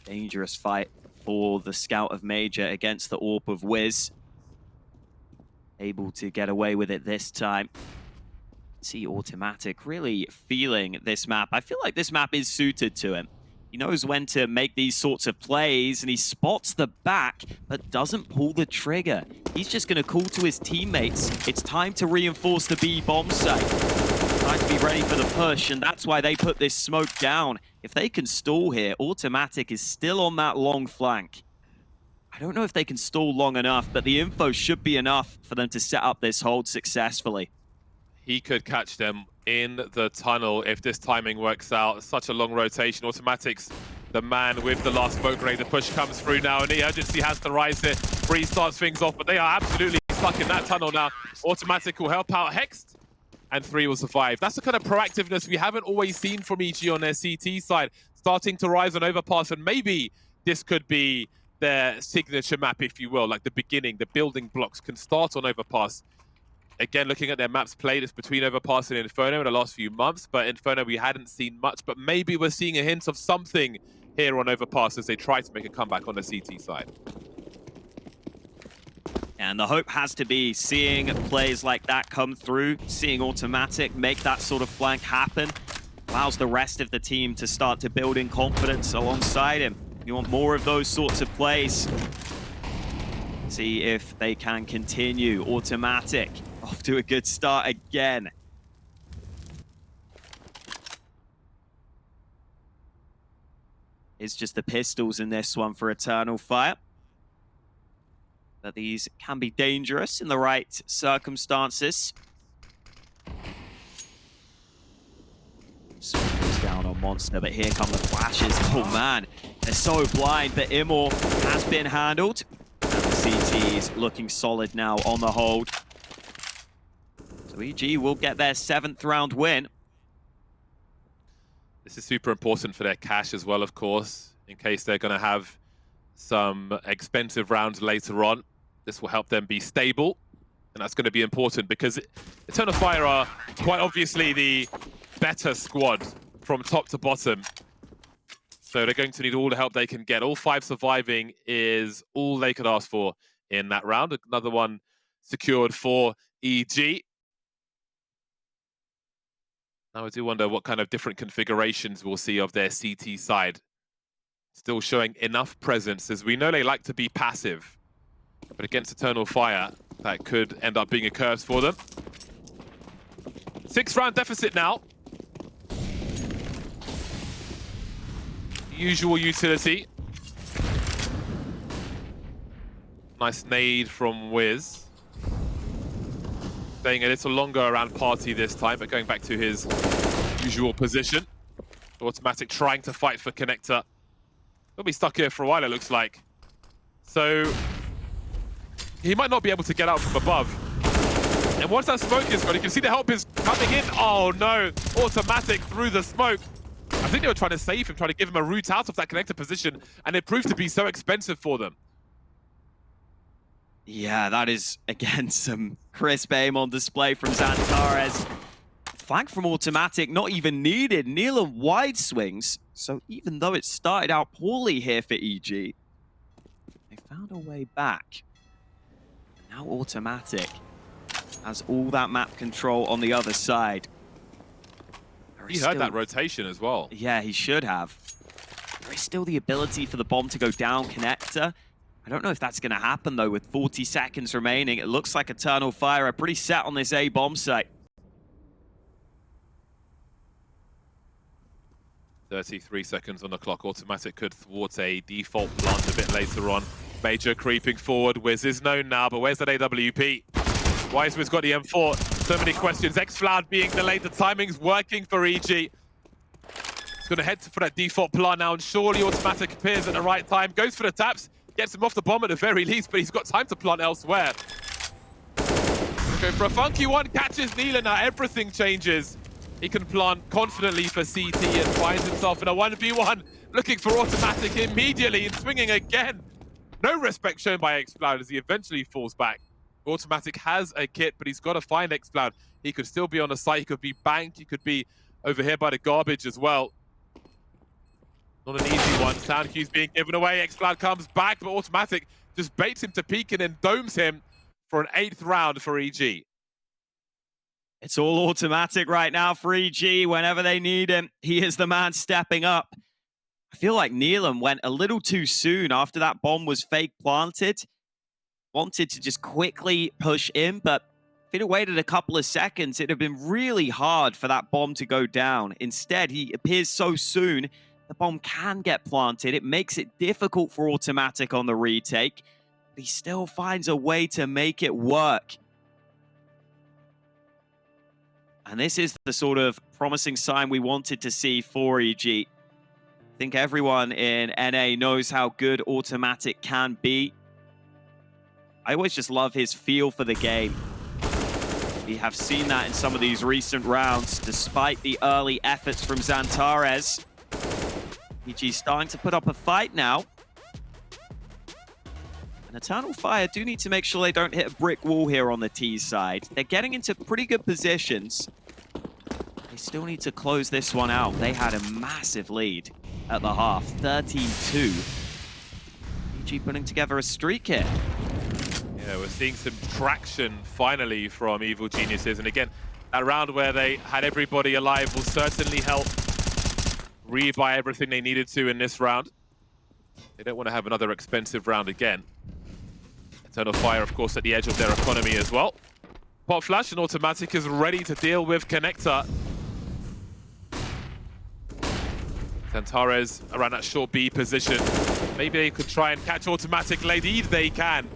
dangerous fight for the Scout of Major against the AWP of Wiz. Able to get away with it this time. See Autimatic really feeling this map. I feel like this map is suited to him. He knows when to make these sorts of plays, and he spots the back, but doesn't pull the trigger. He's just going to call to his teammates. It's time to reinforce the B bomb site. Time to be ready for the push, and that's why they put this smoke down. If they can stall here, Autimatic is still on that long flank. I don't know if they can stall long enough, but the info should be enough for them to set up this hold successfully. He could catch them in the tunnel if this timing works out. Such a long rotation. Autimatic's the man with the last smoke grenade. The push comes through now, and the urgency has to rise here. Brehze starts things off, but they are absolutely stuck in that tunnel now. Autimatic will help out Hexed, and 3 will survive. That's the kind of proactiveness we haven't always seen from EG on their CT side. Starting to rise on Overpass, and maybe this could be their signature map, if you will. Like the beginning, the building blocks can start on Overpass. Again, looking at their maps played, it's between Overpass and Inferno in the last few months, but Inferno we hadn't seen much, but maybe we're seeing a hint of something here on Overpass as they try to make a comeback on the CT side. And the hope has to be seeing plays like that come through, seeing Autimatic make that sort of flank happen, allows the rest of the team to start to build in confidence alongside him. You want more of those sorts of plays. See if they can continue. Autimatic off to a good start again. It's just the pistols in this one for Eternal Fire. But these can be dangerous in the right circumstances. Goes down on Monster, but here come the flashes. Oh man, they're so blind, but Immor has been handled. And the CT's looking solid now on the hold. So EG will get their 7th round win. This is super important for their cash as well, of course, in case they're going to have some expensive rounds later on. This will help them be stable, and that's going to be important because Eternal Fire are quite obviously the better squad from top to bottom. So they're going to need all the help they can get. All 5 surviving is all they could ask for in that round. Another one secured for EG. Now I do wonder what kind of different configurations we'll see of their CT side. Still showing enough presence, as we know they like to be passive. But against Eternal Fire, that could end up being a curse for them. 6 round deficit now. Usual utility. Nice nade from Wiz. staying a little longer around Party this time, but going back to his usual position. autimatic trying to fight for Connector. He'll be stuck here for a while, it looks like. So he might not be able to get out from above. And once that smoke is gone, you can see the help is coming in. Oh no, autimatic through the smoke. I think they were trying to save him, trying to give him a route out of that Connector position, and it proved to be so expensive for them. Yeah, that is, again, some crisp aim on display from XANTARES. Flank from autimatic, not even needed. Neelam wide swings. So even though it started out poorly here for EG, they found a way back. Now autimatic has all that map control on the other side. He heard that rotation as well. Yeah, he should have. There is still the ability for the bomb to go down Connector. I don't know if that's going to happen, though, with 40 seconds remaining. It looks like Eternal Fire are pretty set on this A bomb site. 33 seconds on the clock. autimatic could thwart a default plant a bit later on. Major creeping forward. Wiz is known now, but where's that AWP? Wiseman's got the M4. So many questions. XFloud being delayed. The timing's working for EG. He's going to head for that default plant now, and surely autimatic appears at the right time. Goes for the taps. Gets him off the bomb at the very least, but he's got time to plant elsewhere. Go for a funky one. Catches Neela now. Everything changes. He can plant confidently for CT and finds himself in a 1v1. Looking for autimatic immediately and swinging again. No respect shown by XFloud as he eventually falls back. autimatic has a kit, but he's got to find XFloud. He could still be on the site. He could be banked. He could be over here by the garbage as well. Not an easy one. Sound cue's being given away. XFloud comes back, but autimatic just baits him to peek and then domes him for an 8th round for EG. It's all autimatic right now for EG. Whenever they need him, he is the man stepping up. I feel like Neelam went a little too soon after that bomb was fake planted. Wanted to just quickly push in, but if he'd have waited a couple of seconds, it'd have been really hard for that bomb to go down. Instead, he appears so soon, the bomb can get planted. It makes it difficult for autimatic on the retake, but he still finds a way to make it work. And this is the sort of promising sign we wanted to see for EG. I think everyone in NA knows how good autimatic can be. I always just love his feel for the game. We have seen that in some of these recent rounds, despite the early efforts from XANTARES. EG starting to put up a fight now. And Eternal Fire do need to make sure they don't hit a brick wall here on the T side. They're getting into pretty good positions. They still need to close this one out. They had a massive lead at the half, 13-2. EG putting together a streak here. Yeah, we're seeing some traction finally from Evil Geniuses. And again, that round where they had everybody alive will certainly help rebuy everything they needed to in this round. They don't want to have another expensive round again. Eternal Fire, of course, at the edge of their economy as well. Pop Flash and autimatic is ready to deal with Connector. XANTARES around that short B position. Maybe they could try and catch autimatic late. Indeed, they can.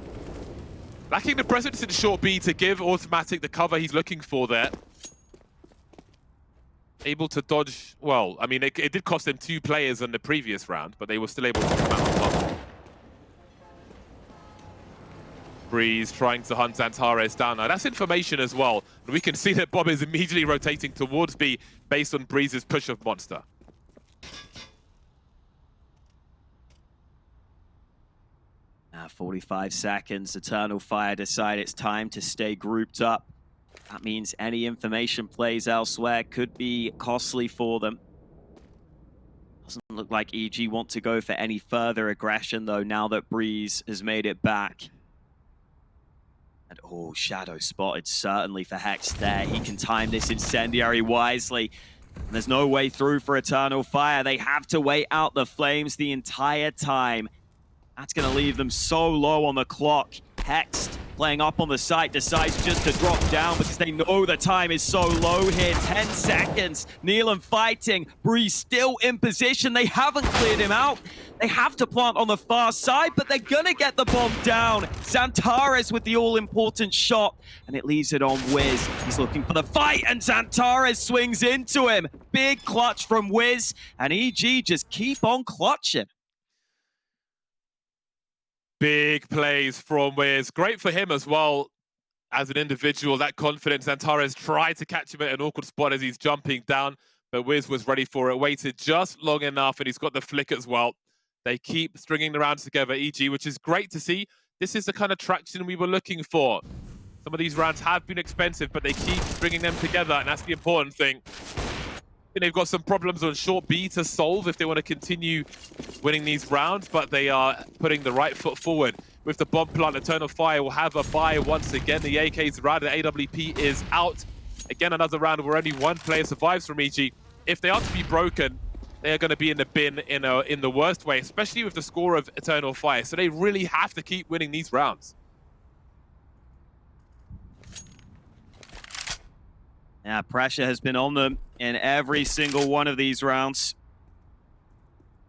Lacking the presence in short B to give autimatic the cover he's looking for there. Able to dodge, well, I mean, it did cost them 2 players in the previous round, but they were still able to come out on top. Brehze trying to hunt XANTARES down. Now, that's information as well. And we can see that Bob is immediately rotating towards B based on Brehze's push of Monster. Now 45 seconds. Eternal Fire decide it's time to stay grouped up. That means any information plays elsewhere could be costly for them. Doesn't look like EG want to go for any further aggression, though, now that Brehze has made it back. And, oh, Shadow spotted certainly for Hex there. He can time this incendiary wisely. And there's no way through for Eternal Fire. They have to wait out the flames the entire time. That's going to leave them so low on the clock. Hexed playing up on the site, decides just to drop down because they know the time is so low here. 10 seconds. Neelan fighting. Brehze still in position. They haven't cleared him out. They have to plant on the far side, but they're going to get the bomb down. XANTARES with the all-important shot, and it leaves it on Wiz. He's looking for the fight, and XANTARES swings into him. Big clutch from Wiz, and EG just keep on clutching. Big plays from Wiz. Great for him as well as an individual. That confidence. XANTARES tried to catch him at an awkward spot as he's jumping down, but Wiz was ready for it. Waited just long enough, and he's got the flick as well. They keep stringing the rounds together, EG, which is great to see. This is the kind of traction we were looking for. Some of these rounds have been expensive, but they keep stringing them together, and that's the important thing. I think they've got some problems on short B to solve if they want to continue winning these rounds, but they are putting the right foot forward. With the bomb plant, Eternal Fire will have a buy once again. The AK's around, the AWP is out. Again, another round where only one player survives from EG. If they are to be broken, they are going to be in the bin in the worst way, especially with the score of Eternal Fire. So they really have to keep winning these rounds. Yeah, pressure has been on them in every single one of these rounds.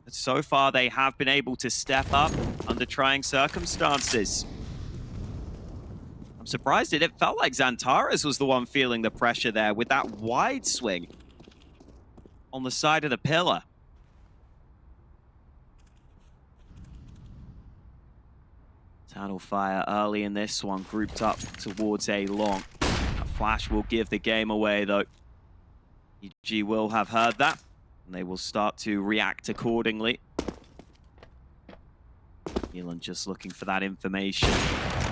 But so far, they have been able to step up under trying circumstances. I'm surprised it felt like XANTARES was the one feeling the pressure there with that wide swing on the side of the pillar. Eternal Fire early in this one, grouped up towards A long. A flash will give the game away, though. EG will have heard that, and they will start to react accordingly. Neelan just looking for that information.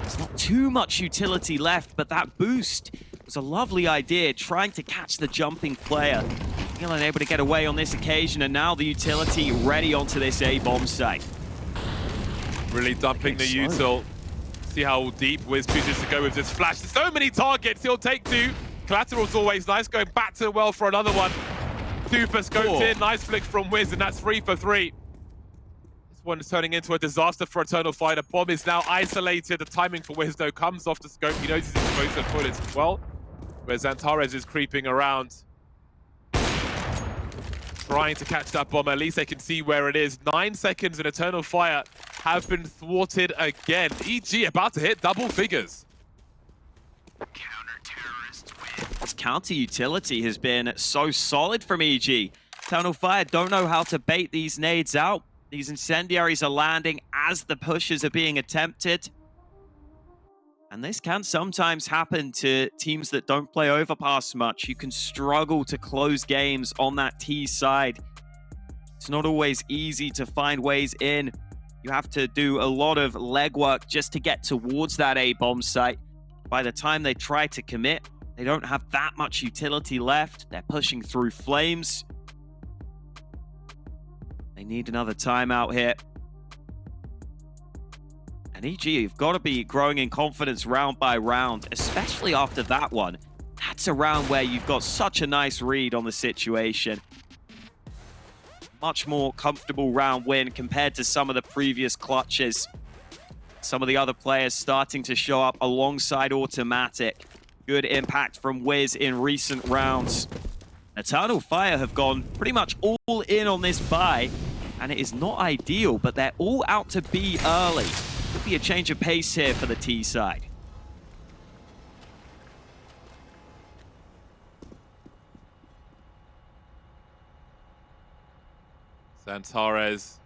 There's not too much utility left, but that boost was a lovely idea, trying to catch the jumping player. Neelan able to get away on this occasion, and now the utility ready onto this A-bomb site. Really dumping the util. See how deep Wiz chooses to go with this flash. There's so many targets, he'll take two. Collateral's always nice, going back to the well for another one. Super scoped in, nice flick from Wiz, and that's 3 for 3. This one is turning into a disaster for Eternal Fire. The bomb is now isolated. The timing for Wiz, though, comes off the scope. He knows he's exposed to the toilets as well, where XANTARES is creeping around, trying to catch that bomb. At least they can see where it is. 9 seconds and Eternal Fire have been thwarted again. EG about to hit double figures. This counter utility has been so solid from EG. Eternal Fire don't know how to bait these nades out. These incendiaries are landing as the pushes are being attempted. And this can sometimes happen to teams that don't play Overpass much. You can struggle to close games on that T side. It's not always easy to find ways in. You have to do a lot of legwork just to get towards that A-bomb site. By the time they try to commit, they don't have that much utility left. They're pushing through flames. They need another timeout here. And EG, you've got to be growing in confidence round by round, especially after that one. That's a round where you've got such a nice read on the situation. Much more comfortable round win compared to some of the previous clutches. Some of the other players starting to show up alongside autimatic. Good impact from Wiz in recent rounds. Eternal Fire have gone pretty much all in on this buy, and it is not ideal, but they're all out to B early. Could be a change of pace here for the T side. XANTARES,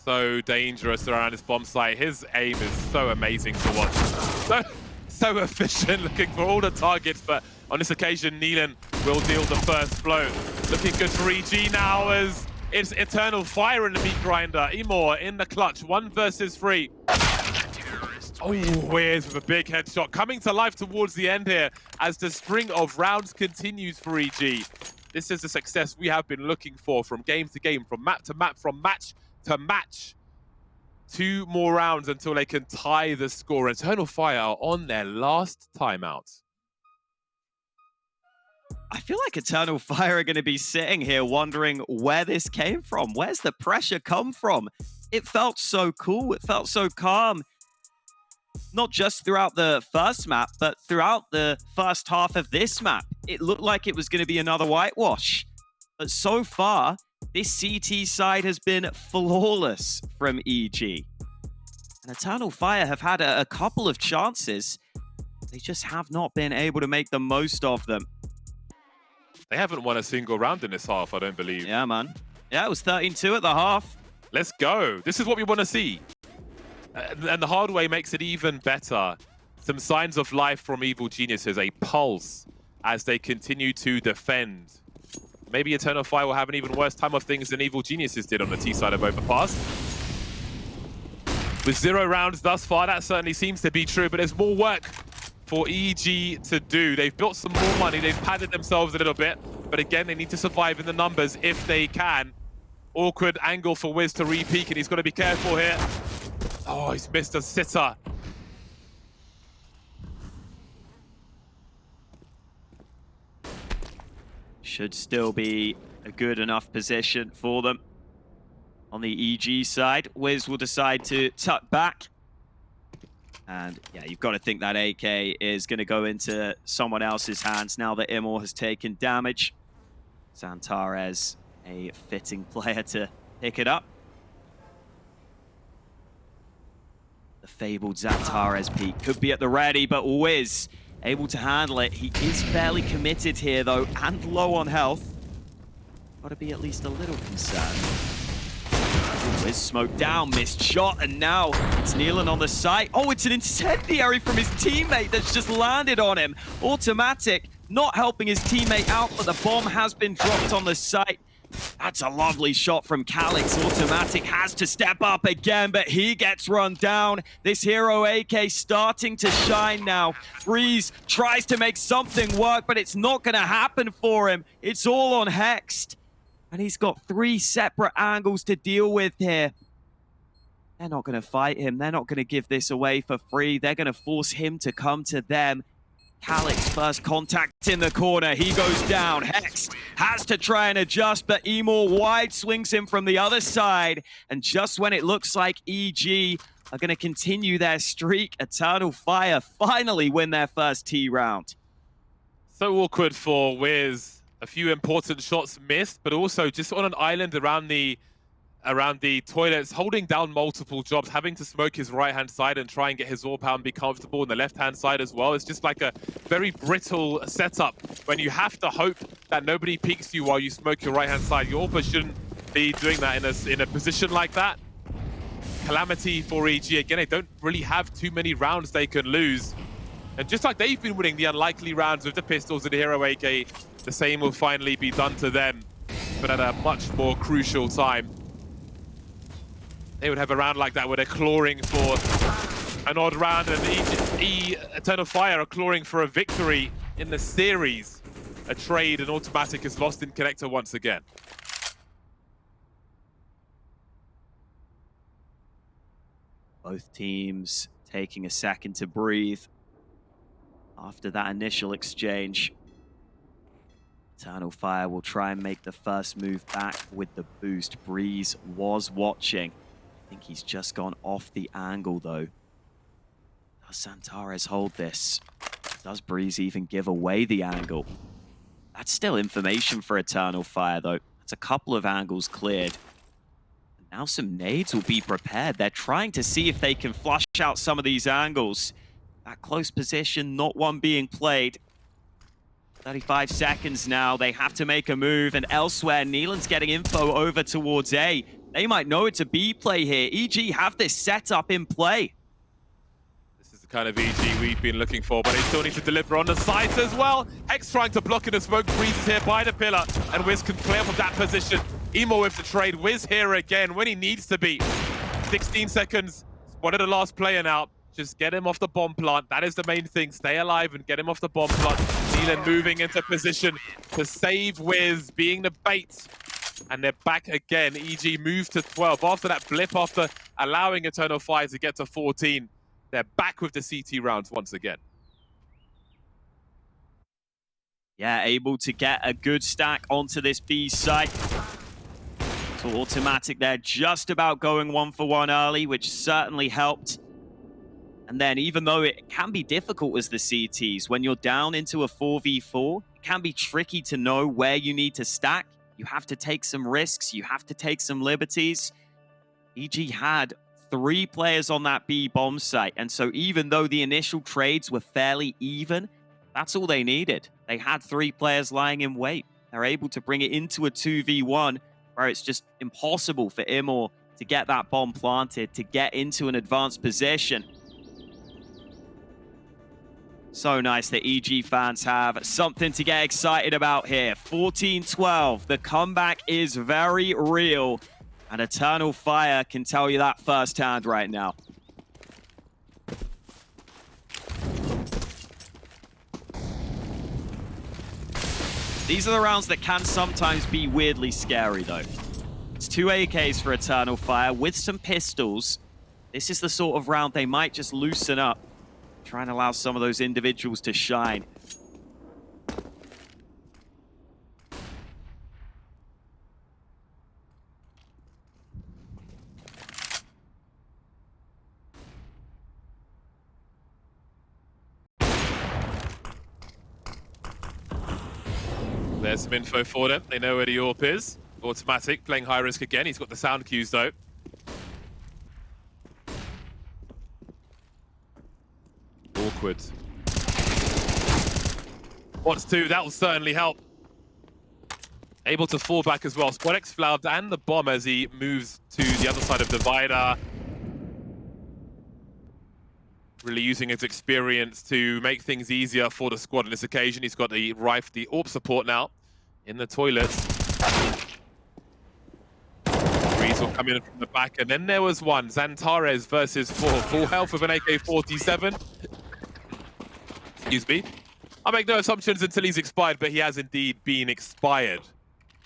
so dangerous around this bomb site. His aim is so amazing to watch. So efficient, looking for all the targets, but on this occasion, Neelan will deal the first blow. Looking good for EG now as it's Eternal Fire in the meat grinder. Emor in the clutch, 1 versus 3. Oh, Wiz with a big headshot. Coming to life towards the end here as the string of rounds continues for EG. This is the success we have been looking for from game to game, from map to map, from match to match. 2 more rounds until they can tie the score. Eternal Fire are on their last timeout. I feel like Eternal Fire are going to be sitting here wondering where this came from. Where's the pressure come from? It felt so cool. It felt so calm. not just throughout the first map, but throughout the first half of this map. It looked like it was going to be another whitewash. But so far, this CT side has been flawless from EG. And Eternal Fire have had a couple of chances. They just have not been able to make the most of them. They haven't won a single round in this half, I don't believe. Yeah, man. Yeah, it was 13-2 at the half. Let's go. This is what we want to see. And the hard way makes it even better. Some signs of life from Evil Geniuses, a pulse as they continue to defend. Maybe Eternal Fire will have an even worse time of things than Evil Geniuses did on the T side of Overpass. With 0 rounds thus far, that certainly seems to be true, but there's more work for EG to do. They've built some more money, they've padded themselves a little bit, but again, they need to survive in the numbers if they can. Awkward angle for Wiz to re-peek, and he's got to be careful here. Oh, he's missed a sitter. Should still be a good enough position for them. On the EG side, Wiz will decide to tuck back. And yeah, you've got to think that AK is going to go into someone else's hands now that Immor has taken damage. XANTARES, a fitting player to pick it up. The fabled XANTARES peak could be at the ready, but Wiz able to handle it. He is fairly committed here though, and low on health. Got to be at least a little concerned. Wiz smoked down, missed shot, and now it's kneeling on the site. Oh, it's an incendiary from his teammate that's just landed on him. autimatic not helping his teammate out, but the bomb has been dropped on the site. That's a lovely shot from Calyx. autimatic has to step up again, but he gets run down. This hero AK starting to shine now. Brehze tries to make something work, but it's not going to happen for him. It's all on Hexed. And he's got 3 separate angles to deal with here. They're not going to fight him. They're not going to give this away for free. They're going to force him to come to them. Calyx first contact in the corner. He goes down. Hex has to try and adjust, but Immor wide swings him from the other side. And just when it looks like EG are going to continue their streak, Eternal Fire finally win their first T round. So awkward for Wiz. A few important shots missed, but also just on an island around the toilets, holding down multiple jobs, having to smoke his right-hand side and try and get his AWP and be comfortable on the left-hand side as well. It's just like a very brittle setup when you have to hope that nobody peeks you while you smoke your right-hand side. Your AWP shouldn't be doing that in a position like that. Calamity for EG. Again, they don't really have too many rounds they can lose. And just like they've been winning the unlikely rounds with the pistols and the hero AK, the same will finally be done to them, but at a much more crucial time. They would have a round like that where they're clawing for an odd round, and Eternal Fire are clawing for a victory in the series. A trade, and autimatic is lost in connector once again. Both teams taking a second to breathe after that initial exchange. Eternal Fire will try and make the first move back with the boost. Brehze was watching. I think he's just gone off the angle though. Does XANTARES hold this? Does Brehze even give away the angle? That's still information for Eternal Fire though. That's a couple of angles cleared. And now some nades will be prepared. They're trying to see if they can flush out some of these angles. That close position, not one being played. 35 seconds now, they have to make a move, and elsewhere, Neelan's getting info over towards A. They might know it's a B play here. EG have this setup in play. This is the kind of EG we've been looking for, but they still need to deliver on the site as well. Hex trying to block in the smoke. Brehze is here by the pillar, and Wiz can play off of that position. Immor with the trade. Wiz here again when he needs to be. 16 seconds. Spotted the last player now. Just get him off the bomb plant. That is the main thing. Stay alive and get him off the bomb plant. Neelan moving into position to save Wiz, being the bait. And they're back again. EG moves to 12. After that blip, after allowing Eternal Fire to get to 14, they're back with the CT rounds once again. Yeah, able to get a good stack onto this B site. So autimatic there, just about going 1-for-1 early, which certainly helped. And then even though it can be difficult as the CTs, when you're down into a 4v4, it can be tricky to know where you need to stack. You have to take some risks. You have to take some liberties. EG had 3 players on that B bomb site. And so even though the initial trades were fairly even, that's all they needed. They had 3 players lying in wait. They're able to bring it into a 2v1 where it's just impossible for Immor to get that bomb planted, to get into an advanced position. So nice that EG fans have something to get excited about here. 14-12, the comeback is very real. And Eternal Fire can tell you that firsthand right now. These are the rounds that can sometimes be weirdly scary, though. It's 2 AKs for Eternal Fire with some pistols. This is the sort of round they might just loosen up, try and allow some of those individuals to shine. There's some info for them. They know where the AWP is. Autimatic playing high risk again. He's got the sound cues though. Awkward. Wants to, that will certainly help. Able to fall back as well. Sponex flabbed and the bomb as he moves to the other side of the divider. Really using his experience to make things easier for the squad on this occasion. He's got the rifle, the AWP support now in the toilets. Brehze will come in from the back, and then there was one. XANTARES versus 4. Full health with an AK-47. Excuse me. I make no assumptions until he's expired, but he has indeed been expired.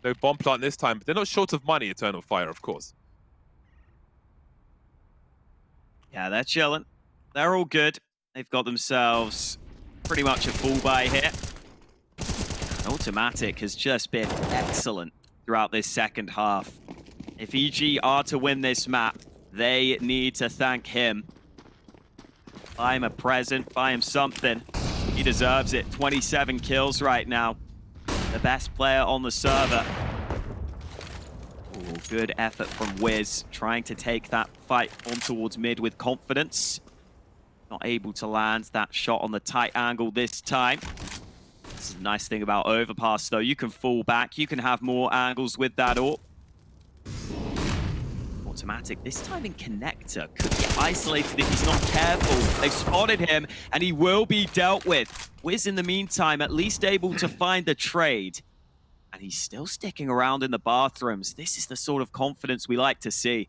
No bomb plant this time, but they're not short of money, Eternal Fire, of course. Yeah, they're chilling. They're all good. They've got themselves pretty much a full buy here. Autimatic has just been excellent throughout this second half. If EG are to win this map, they need to thank him. Buy him a present, buy him something. He deserves it. 27 kills right now. The best player on the server. Ooh, good effort from Wiz, trying to take that fight on towards mid with confidence. Not able to land that shot on the tight angle this time. This is a nice thing about Overpass, though. You can fall back. You can have more angles with that AWP. Autimatic, this time in connector. Could get isolated if he's not careful. They've spotted him, and he will be dealt with. Wiz, in the meantime, at least able to find the trade. And he's still sticking around in the bathrooms. This is the sort of confidence we like to see.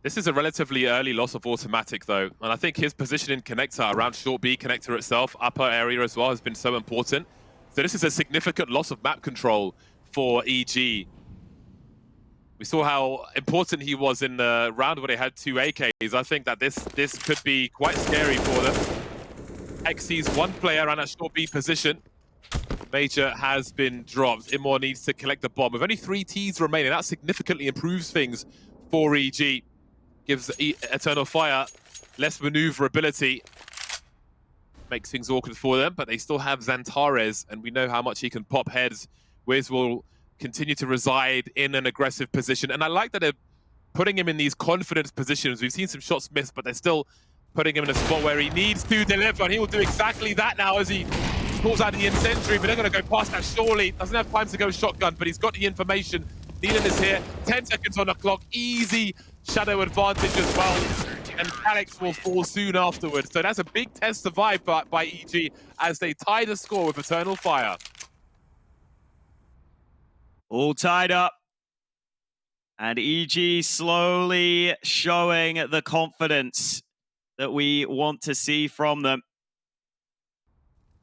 This is a relatively early loss of Autimatic, though. And I think his position in connector, around short B connector itself, upper area as well, has been so important. So this is a significant loss of map control for EG. We saw how important he was in the round where they had 2 AKs. I think that this could be quite scary for them. XC's 1 player on a short B position. Major has been dropped. Immor needs to collect the bomb. With only 3 Ts remaining, that significantly improves things for EG. Gives Eternal Fire less maneuverability. Makes things awkward for them, but they still have XANTARES, and we know how much he can pop heads. Wiz will continue to reside in an aggressive position, and I like that they're putting him in these confidence positions. We've seen some shots missed, but they're still putting him in a spot where he needs to deliver, and he will do exactly that now as he pulls out the incendiary, but they're going to go past that surely. Doesn't have time to go shotgun, but he's got the information. Needham is here, 10 seconds on the clock, easy shadow advantage as well, and Calyx will fall soon afterwards. So that's a big test survived by EG as they tie the score with Eternal Fire. All tied up. And EG slowly showing the confidence that we want to see from them.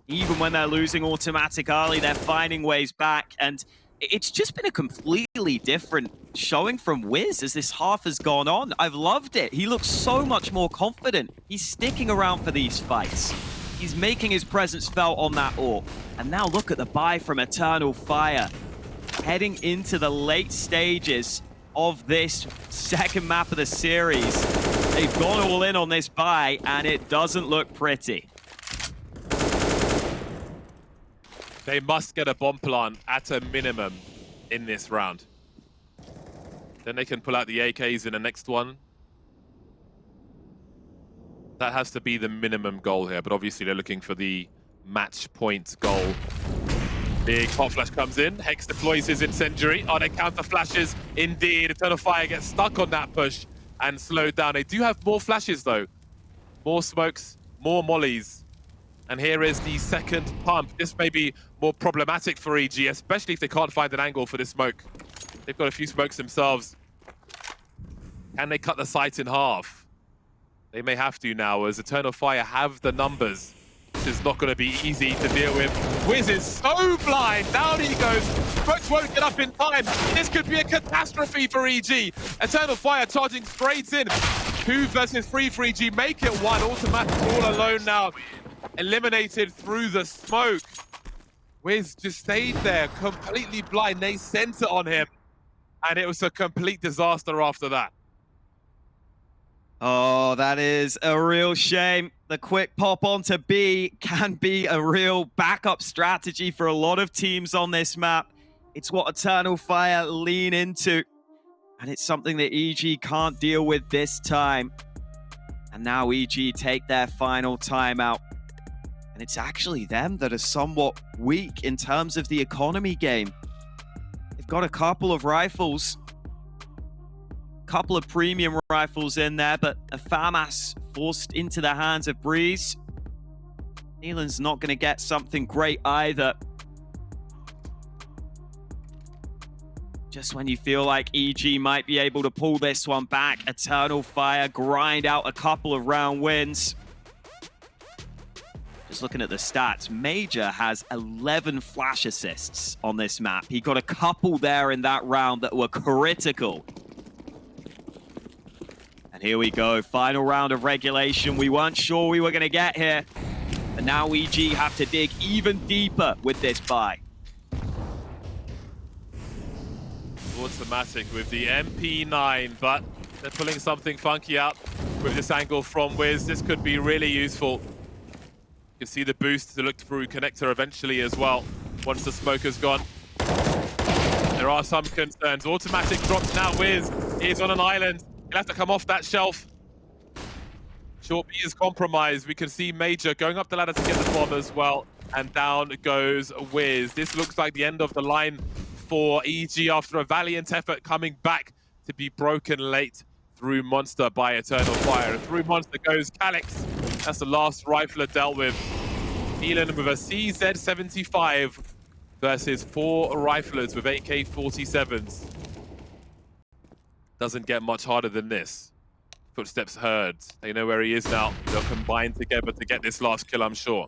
Even when they're losing Autimatic early, they're finding ways back. And it's just been a completely different showing from Wiz as this half has gone on. I've loved it. He looks so much more confident. He's sticking around for these fights. He's making his presence felt on that AWP. And now look at the buy from Eternal Fire. Heading into the late stages of this second map of the series. They've gone all in on this buy, and it doesn't look pretty. They must get a bomb plant at a minimum in this round. Then they can pull out the AKs in the next one. That has to be the minimum goal here, but obviously they're looking for the match point goal. Big hot flash comes in. Hex deploys his incendiary. Oh, they counter flashes. Indeed, Eternal Fire gets stuck on that push and slowed down. They do have more flashes, though. More smokes, more mollies. And here is the second pump. This may be more problematic for EG, especially if they can't find an angle for this smoke. They've got a few smokes themselves. Can they cut the site in half? They may have to now, as Eternal Fire have the numbers. This is not going to be easy to deal with. Wiz is so blind. Down he goes. Smokes won't get up in time. This could be a catastrophe for EG. Eternal Fire charging straight in. 2 versus 3 for EG. Make it 1. Autimatic all alone now. Eliminated through the smoke. Wiz just stayed there, completely blind. They sent it on him, and it was a complete disaster after that. Oh, that is a real shame. The quick pop onto B can be a real backup strategy for a lot of teams on this map. It's what Eternal Fire lean into, and it's something that EG can't deal with this time. And now EG take their final timeout. And it's actually them that are somewhat weak in terms of the economy game. They've got a couple of rifles, couple of premium rifles in there, but a FAMAS forced into the hands of Brehze. Nealand's not going to get something great either. Just when you feel like EG might be able to pull this one back, Eternal Fire grind out a couple of round wins. Just looking at the stats, Major has 11 flash assists on this map. He got a couple there in that round that were critical. And here we go, final round of regulation. We weren't sure we were going to get here, but now EG have to dig even deeper with this buy. Autimatic with the MP9, but they're pulling something funky out with this angle from Wiz. This could be really useful. You can see the boost to look through connector eventually as well, once the smoke has gone. There are some concerns. Autimatic drops now. Wiz is on an island. He'll have to come off that shelf. Short B is compromised. We can see Major going up the ladder to get the bomb as well. And down goes Wiz. This looks like the end of the line for EG after a valiant effort coming back to be broken late through Monster by Eternal Fire. And through Monster goes Calyx. That's the last rifler dealt with. Nealand with a CZ75 versus 4 riflers with AK-47s. Doesn't get much harder than this. Footsteps heard. They know where he is now. They'll combine together to get this last kill, I'm sure.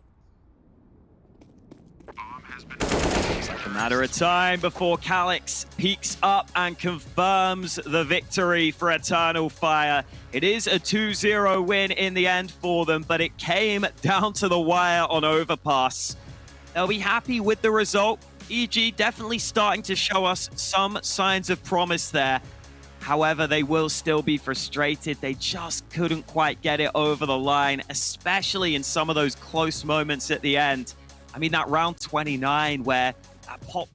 It's like a matter of time before Calyx peaks up and confirms the victory for Eternal Fire. It is a 2-0 win in the end for them, but it came down to the wire on Overpass. They'll be happy with the result. EG definitely starting to show us some signs of promise there. However, they will still be frustrated. They just couldn't quite get it over the line, especially in some of those close moments at the end. I mean, that round 29 where that pop